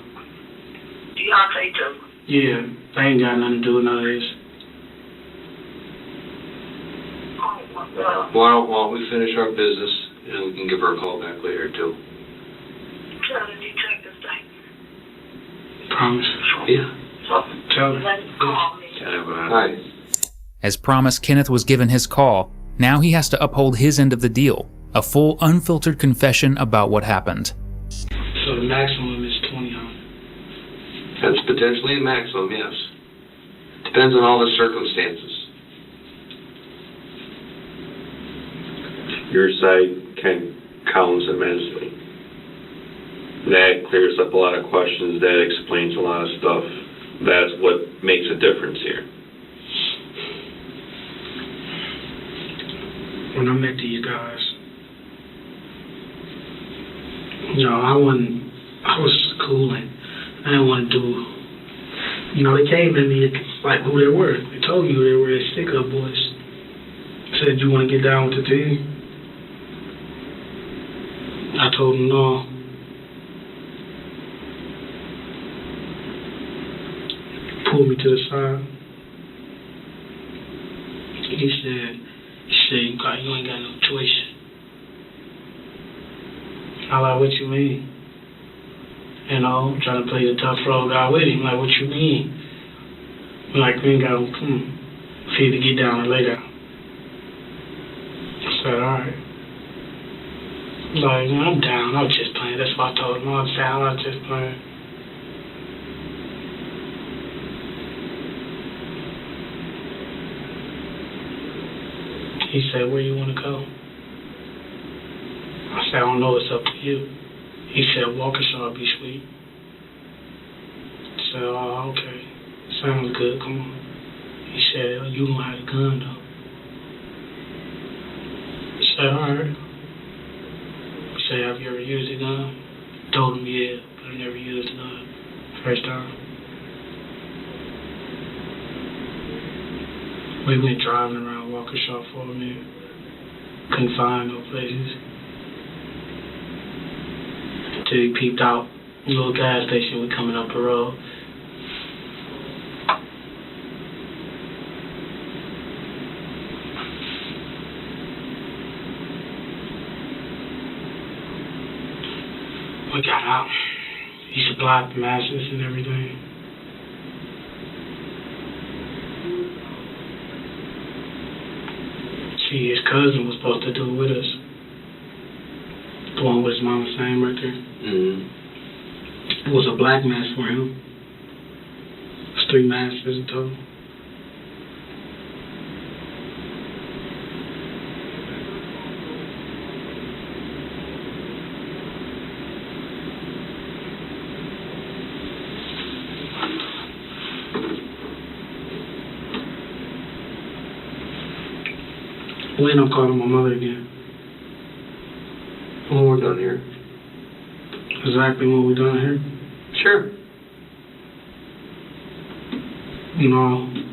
Deontay too? Yeah, they ain't got nothing to do with none of this. Oh, my God. Why don't we finish our business, and we can give her a call back later, too. Tell the detective thing. Promise. Yeah. Tell her. Let him call me. Hi. As promised, Kenneth was given his call. Now he has to uphold his end of the deal, a full, unfiltered confession about what happened. So the maximum is 20, huh? That's potentially a maximum, yes. Depends on all the circumstances. Your side can counts immensely. That clears up a lot of questions. That explains a lot of stuff. That's what makes a difference here. When I met these guys, I was schooling. I didn't want to do, they came at me like who they were. They told me who they were, they stick-up boys. Said, you want to get down with the team? I told them no. Pulled me to the side. He said, you ain't got no choice. I like, what you mean? Trying to play the tough road guy with him. Like, what you mean? Like, we ain't got no, for you to get down or lay down. I said, alright. Like, I'm down. I was just playing. That's what I told him. I was down. I was just playing. He said, where you want to go? I said, I don't know. It's up to you. He said, Waukesha will be sweet. I said, oh, okay. Sounds good. Come on. He said, you don't have a gun, though. I said, all right. He said, have you ever used a gun? I told him, yeah, but I never used a gun. First time. We went driving around Waukesha for a minute. Couldn't find no places. Until he peeped out a little gas station. We coming up the road. We got out. He supplied the matches and everything. See, his cousin was supposed to do it with us. The one with his mama's name right there. Mm-hmm. It was a black mass for him. It's 3 masses in total. When I'm calling my mother again. When we're done here. Exactly when we're done here. Sure.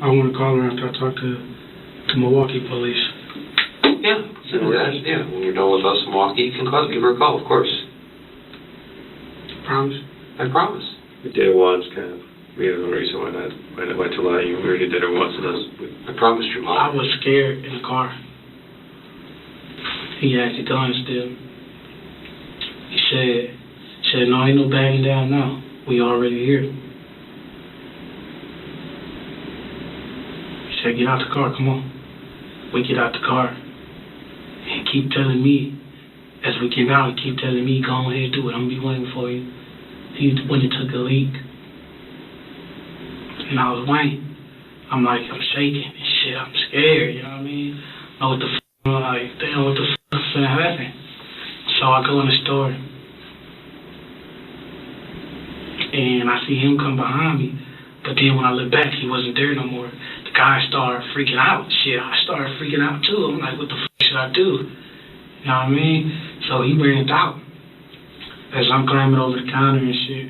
I want to call her after I talk to Milwaukee police. Yeah. And that, yeah, when you're done with us in Milwaukee, you can give her a call, of course. Promise? I promise. We did it once, kind of. We have no reason why not. Why to lie? You already did it once to us. I promised you, Mom. I was scared in the car. He had the gun still. He said, no, ain't no backing down now. We already here. He said, get out the car, come on. We get out the car. And keep telling me, as we get out, keep telling me, go ahead, do it. I'm gonna be waiting for you. He went and took a leak. And I was waiting. I'm like, I'm shaking and shit. I'm scared, you know what I mean? Know what the f***, I'm like, damn, what the f*** is gonna happen? So I go in the store. And I see him come behind me. But then when I look back, he wasn't there no more. The guy started freaking out. Shit, I started freaking out too. I'm like, what the f*** should I do? You know what I mean? So he ran out. As I'm climbing over the counter and shit.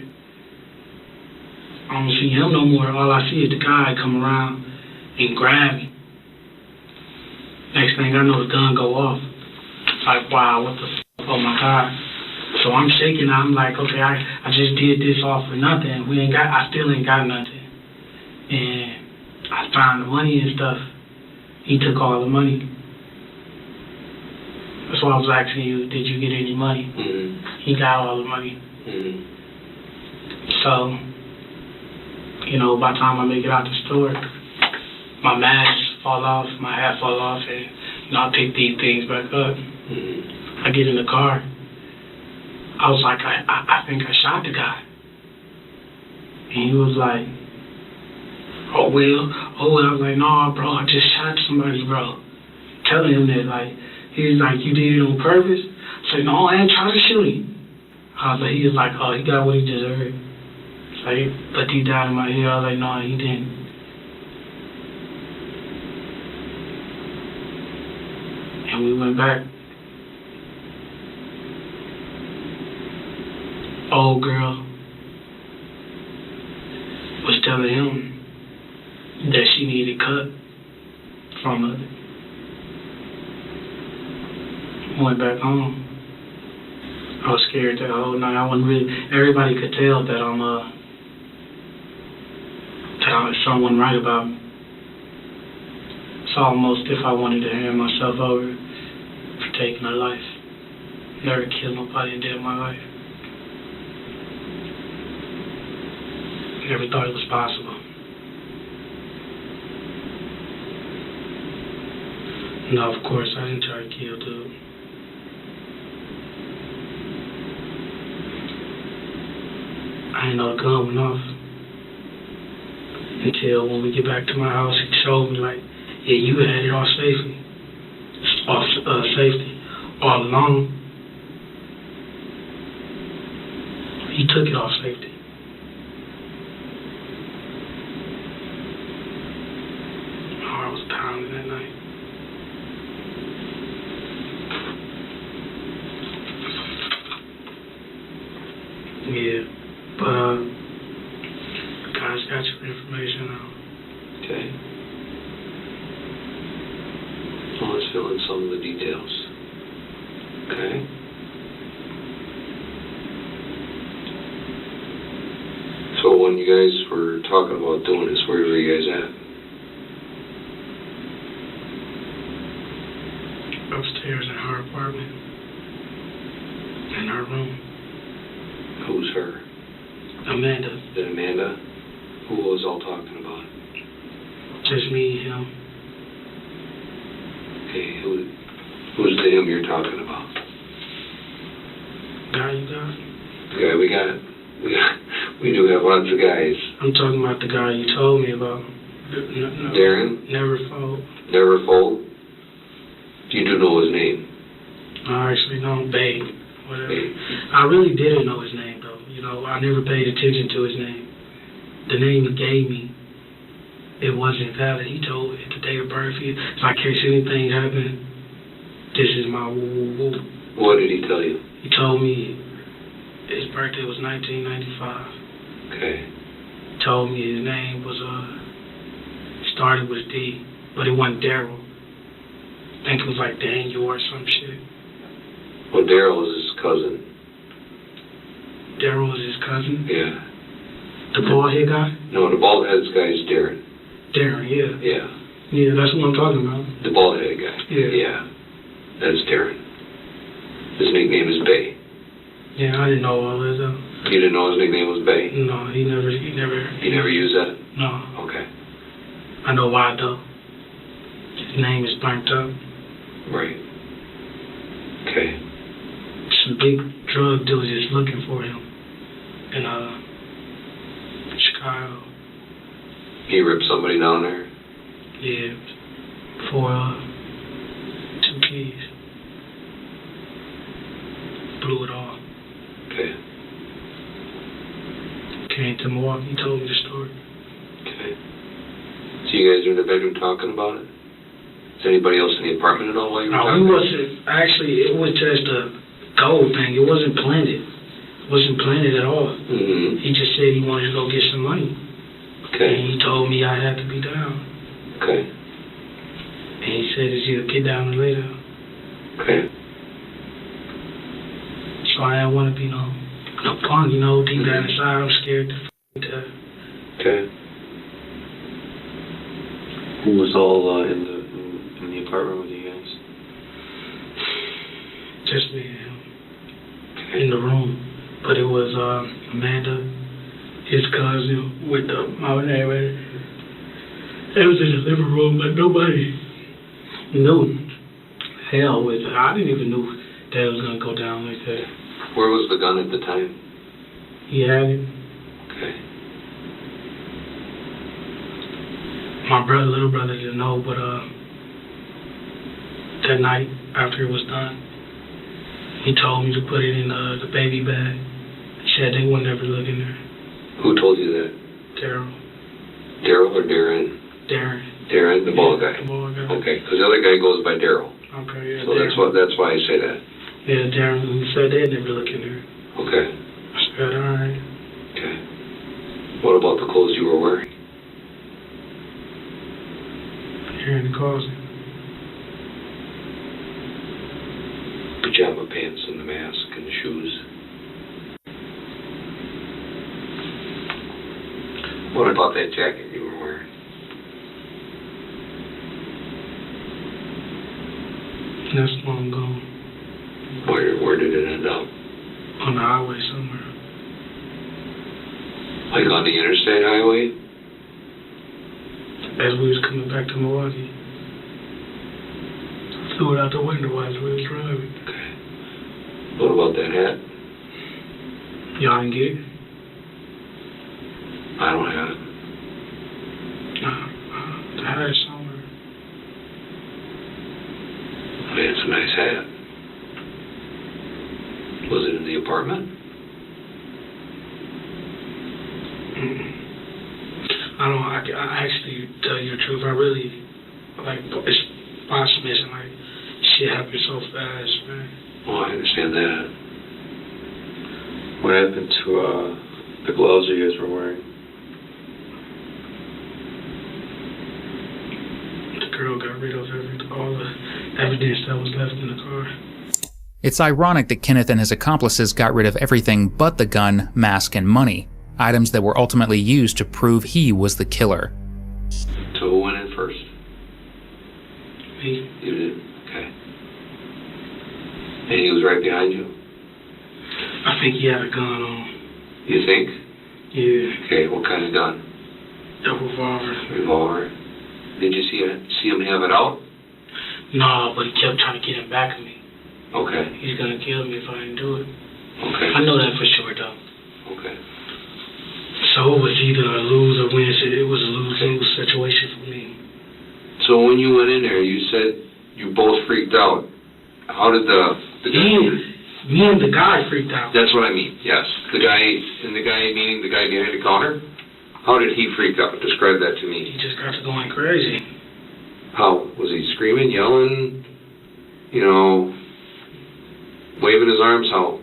I don't see him no more. All I see is the guy come around and grab me. Next thing I know, the gun go off. It's like, wow, what the f***? Oh my God. So I'm shaking. I'm like, okay, I just did this all for nothing. I still ain't got nothing. And I found the money and stuff. He took all the money. That's why I was asking you, did you get any money? Mm-hmm. He got all the money. Mm-hmm. So, you know, by the time I make it out the store, my mask fall off, my hat fall off, and, you know, I pick these things back up. Mm-hmm. I get in the car. I was like, I think I shot the guy. And he was like, oh, well. I was like, no, bro, I just shot somebody, bro. Telling him that, like, he was like, you did it on purpose? I said, no, I ain't trying to shoot him. He was like, oh, he got what he deserved. So he put these down in my ear. I was like, no, he didn't. And we went back. Old girl was telling him that she needed cut from it. Went back home. I was scared that whole night. I wasn't really. Everybody could tell that that someone right about me. It's almost if I wanted to hand myself over for taking a life. Never killed nobody a day in my life. Never thought it was possible. No, of course, I didn't try to kill dude. I didn't know the gun went off. Until when we get back to my house, he showed me, like, yeah, you had it off safety. Safety. All along. He took it off safety. My heart was pounding that night. Yeah, but guys got your information now. Okay. Well, let's fill in some of the details. Okay. So when you guys were talking about doing this, where were you guys at? Upstairs in her apartment. In her room. Who's her? Amanda. Is it Amanda? Who was all talking about it? Just me and him. Okay, who's the him you're talking about? Guy you got? Okay, we got it. We do have lots of guys. I'm talking about the guy you told me about. No, Darren? Neverfold. Neverfold? You do know his name? I actually don't, Babe. Whatever. Babe. I really didn't know his name, though. You know, I never paid attention to his name. The name he gave me, it wasn't valid. He told me the day of birth, if I case anything happen, this is my woo-woo-woo. What did he tell you? He told me his birthday was 1995. Okay. He told me his name was, started with D, but it wasn't Daryl. think it was like Daniel or some shit. Well, Daryl was his cousin. Daryl was his cousin? Yeah. The bald head guy? No, the bald headed guy is Darren. Darren, yeah. Yeah. Yeah, that's what I'm talking about. The bald headed guy. Yeah. Yeah. That's Darren. His nickname is Bay. Yeah, I didn't know all that though. You didn't know his nickname was Bay? No, he never. You never used that? No. Okay. I know why though. His name is burnt up. Right. Okay. Some big drug dealers is looking for him in Chicago. He ripped somebody down there? Yeah, for 2 keys. Blew it off. Okay. Came to Milwaukee, he told me the story. Okay. So you guys were in the bedroom talking about it? Is anybody else in the apartment at all while you were talking? No, we wasn't. Actually, it was just a gold thing. It wasn't planted. It wasn't planted at all. Mm-hmm. He just said he wanted to go get some money. Okay. And he told me I had to be down. Okay. And he said it's either get down or lay down. Okay. So I didn't want to be no punk, you know, deep down inside. I'm scared to death. Okay. Who was all in the apartment with you guys? Just me and him. In the room. But it was Amanda, his cousin, with my neighbor. It was in the living room, but nobody knew. Hell with it. I didn't even know that it was going to go down like that. Where was the gun at the time? He had it. Okay. My little brother didn't know, but that night after it was done, he told me to put it in the baby bag. He said they would never look in there. Who told you that? Daryl. Daryl or Darren? Darren. Darren, the bald guy. The bald guy. Okay, because the other guy goes by Daryl. Okay, yeah. So Darren. that's why I say that. Yeah, Darren. He said they'd never look in there. Okay. I said, all right. Okay. What about the clothes you were wearing? Here in the closet. Pajama pants and the mask and the shoes. What about that jacket you were wearing? That's long gone. Where did it end up? On the highway somewhere. Like on the interstate highway? As we was coming back to Milwaukee. Threw it out the window while we was driving. Okay. What about that hat? Y'all didn't get it? I don't have it. The hat is somewhere. I mean, it's a nice hat. Was it in the apartment? I actually tell you the truth. I really, like, it's spots missing. Like, shit happened so fast, man. Oh, I understand that. What happened to the gloves you guys were wearing? The girl got rid of all the evidence that was left in the car. It's ironic that Kenneth and his accomplices got rid of everything but the gun, mask, and money, items that were ultimately used to prove he was the killer. So who went in first? Me. You did? Okay. And he was right behind you? I think he had a gun on. You think? Yeah. Okay, what kind of gun? A revolver. Revolver. Did you see him have it out? No, but he kept trying to get him back at me. Okay. He's gonna kill me if I didn't do it. Okay. I know that for sure, though. Okay. So it was either a lose or win. It was a lose-lose situation for me. So when you went in there, you said you both freaked out. How did the Me and the guy freaked out. That's what I mean, yes. The guy meaning the guy behind the counter? How did he freak out? Describe that to me. He just got to going crazy. How? Was he screaming, yelling, waving his arms? How?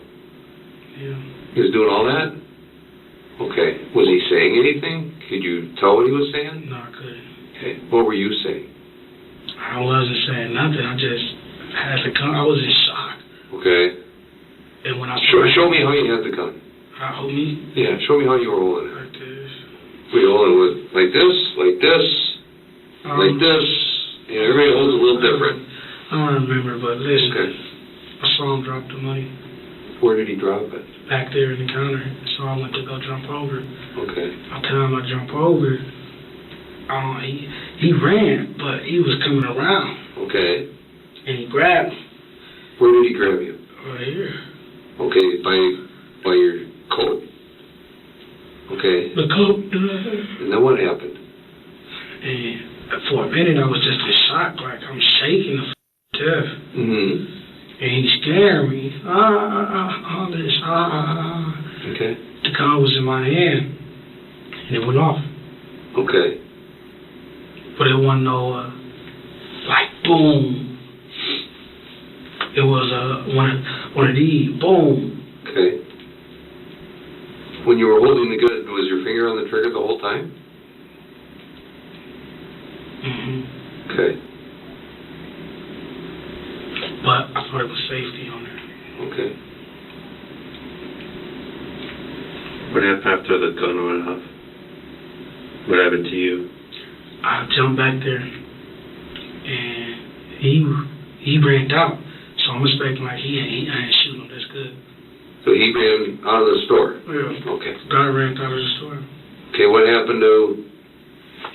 Yeah. He was doing all that? Okay. Was he saying anything? Could you tell what he was saying? No, I couldn't. Okay. What were you saying? I I wasn't saying nothing. I just had the gun. I was in shock. Okay. And when I Show me how you had the gun. hold me Yeah, show me how you were holding it. like this. Were you holding it with like this, like this, like this? Yeah, everybody holds a little different. I don't remember, but listen. Okay. I saw him drop the money Where did he drop it? back there in the counter, so I went to go jump over. Okay. By the time I jump over, he ran, but he was coming around, Okay. and he grabbed me Where did he grab you? right here. Okay, by your coat. Okay. The coat. And then what happened? And for a minute, I was just in shock, like I'm shaking to death. Mm-hmm. And he scared me. All this. Okay. The gun was in my hand, and it went off. Okay. But it wasn't no, like, boom. It was one of these, boom. Okay. When you were holding the gun, was your finger on the trigger the whole time? Mm-hmm. Okay. But I thought it was safety on there. Okay. What happened after the gun went off? What happened to you? I jumped back there, and he ran out. So I'm expecting like he ain't shooting him. That's good. So he ran out of the store? Yeah. Okay. Guy ran out of the store. Okay, what happened to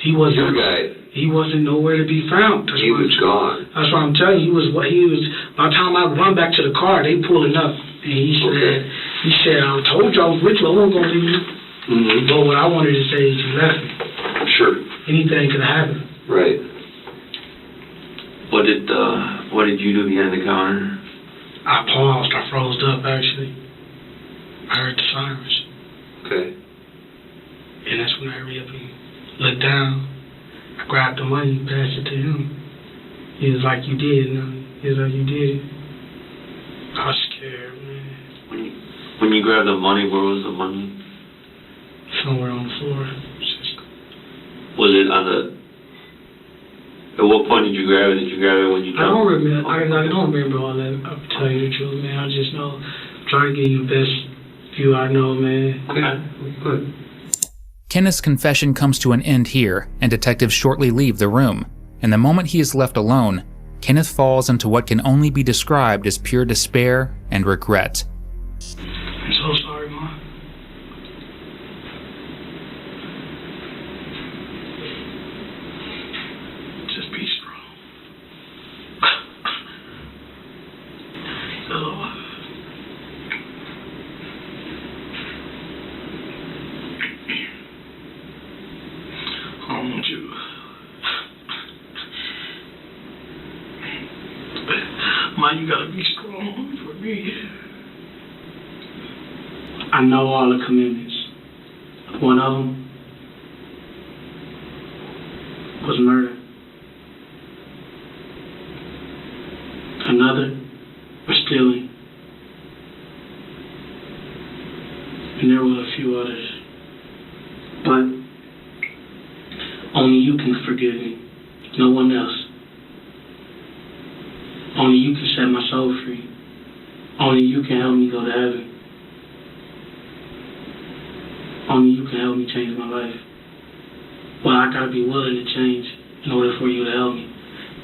He wasn't. your guy? He wasn't nowhere to be found. That's He what was gone. That's what I'm telling you. He was. By the time I run back to the car, they pulling up, and he said, I told you I was with you. I wasn't gonna leave you. Mm-hmm. But what I wanted to say is you left me. Sure. Anything could have happened. Right. What did you do behind the counter? I paused. I froze up. Actually, I heard the sirens, Okay. and that's when I hurried up and looked down. I grabbed the money, passed it to him. He was like, "You did." He was like, "You did." I was scared, man. When you grabbed the money, where was the money? Somewhere on the floor. Was it on the? At what point did you grab it? Did you grab it when you I jumped? don't remember. I don't remember all that. I'll tell you the truth, man. I just know I'm trying to give you the best view I know, man. Okay. Good. Kenneth's confession comes to an end here, and detectives shortly leave the room. And the moment he is left alone, Kenneth falls into what can only be described as pure despair and regret. I'm so sorry, Mom. Just be strong. Oh. I want you. Ma, you gotta be strong for me. I know all the commitments. One of them was murder. Another was stealing. And there were a few others. But only you can forgive me. No one else. Only you can set my soul free. Only you can help me go to heaven. Only you can help me change my life. Well, I gotta be willing to change in order for you to help me.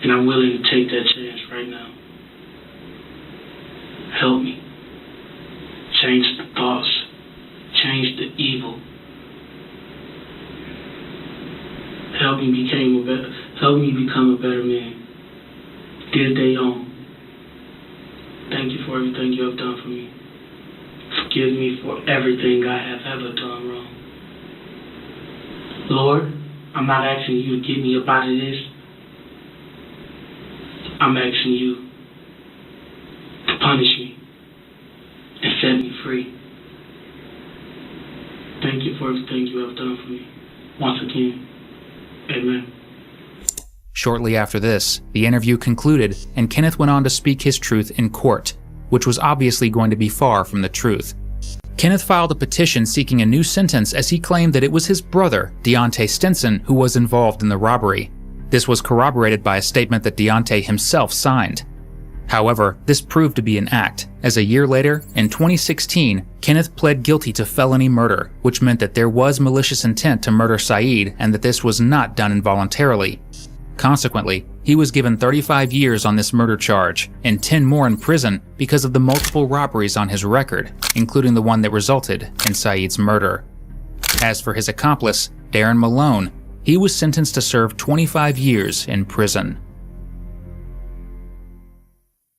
And I'm willing to take that chance right now. Help me. Change the thoughts. Change the evil. Help me become a better man. This day on. Thank you for everything you have done for me. Forgive me for everything I have ever done wrong. Lord, I'm not asking you to get me up out of this. I'm asking you to punish me and set me free. Thank you for everything you have done for me. Once again, amen. Shortly after this, the interview concluded, and Kenneth went on to speak his truth in court, which was obviously going to be far from the truth. Kenneth filed a petition seeking a new sentence as he claimed that it was his brother, Deontay Stinson, who was involved in the robbery. This was corroborated by a statement that Deontay himself signed. However, this proved to be an act, as a year later, in 2016, Kenneth pled guilty to felony murder, which meant that there was malicious intent to murder Saeed and that this was not done involuntarily. Consequently, he was given 35 years on this murder charge, and 10 more in prison because of the multiple robberies on his record, including the one that resulted in Saeed's murder. As for his accomplice, Darren Malone, he was sentenced to serve 25 years in prison.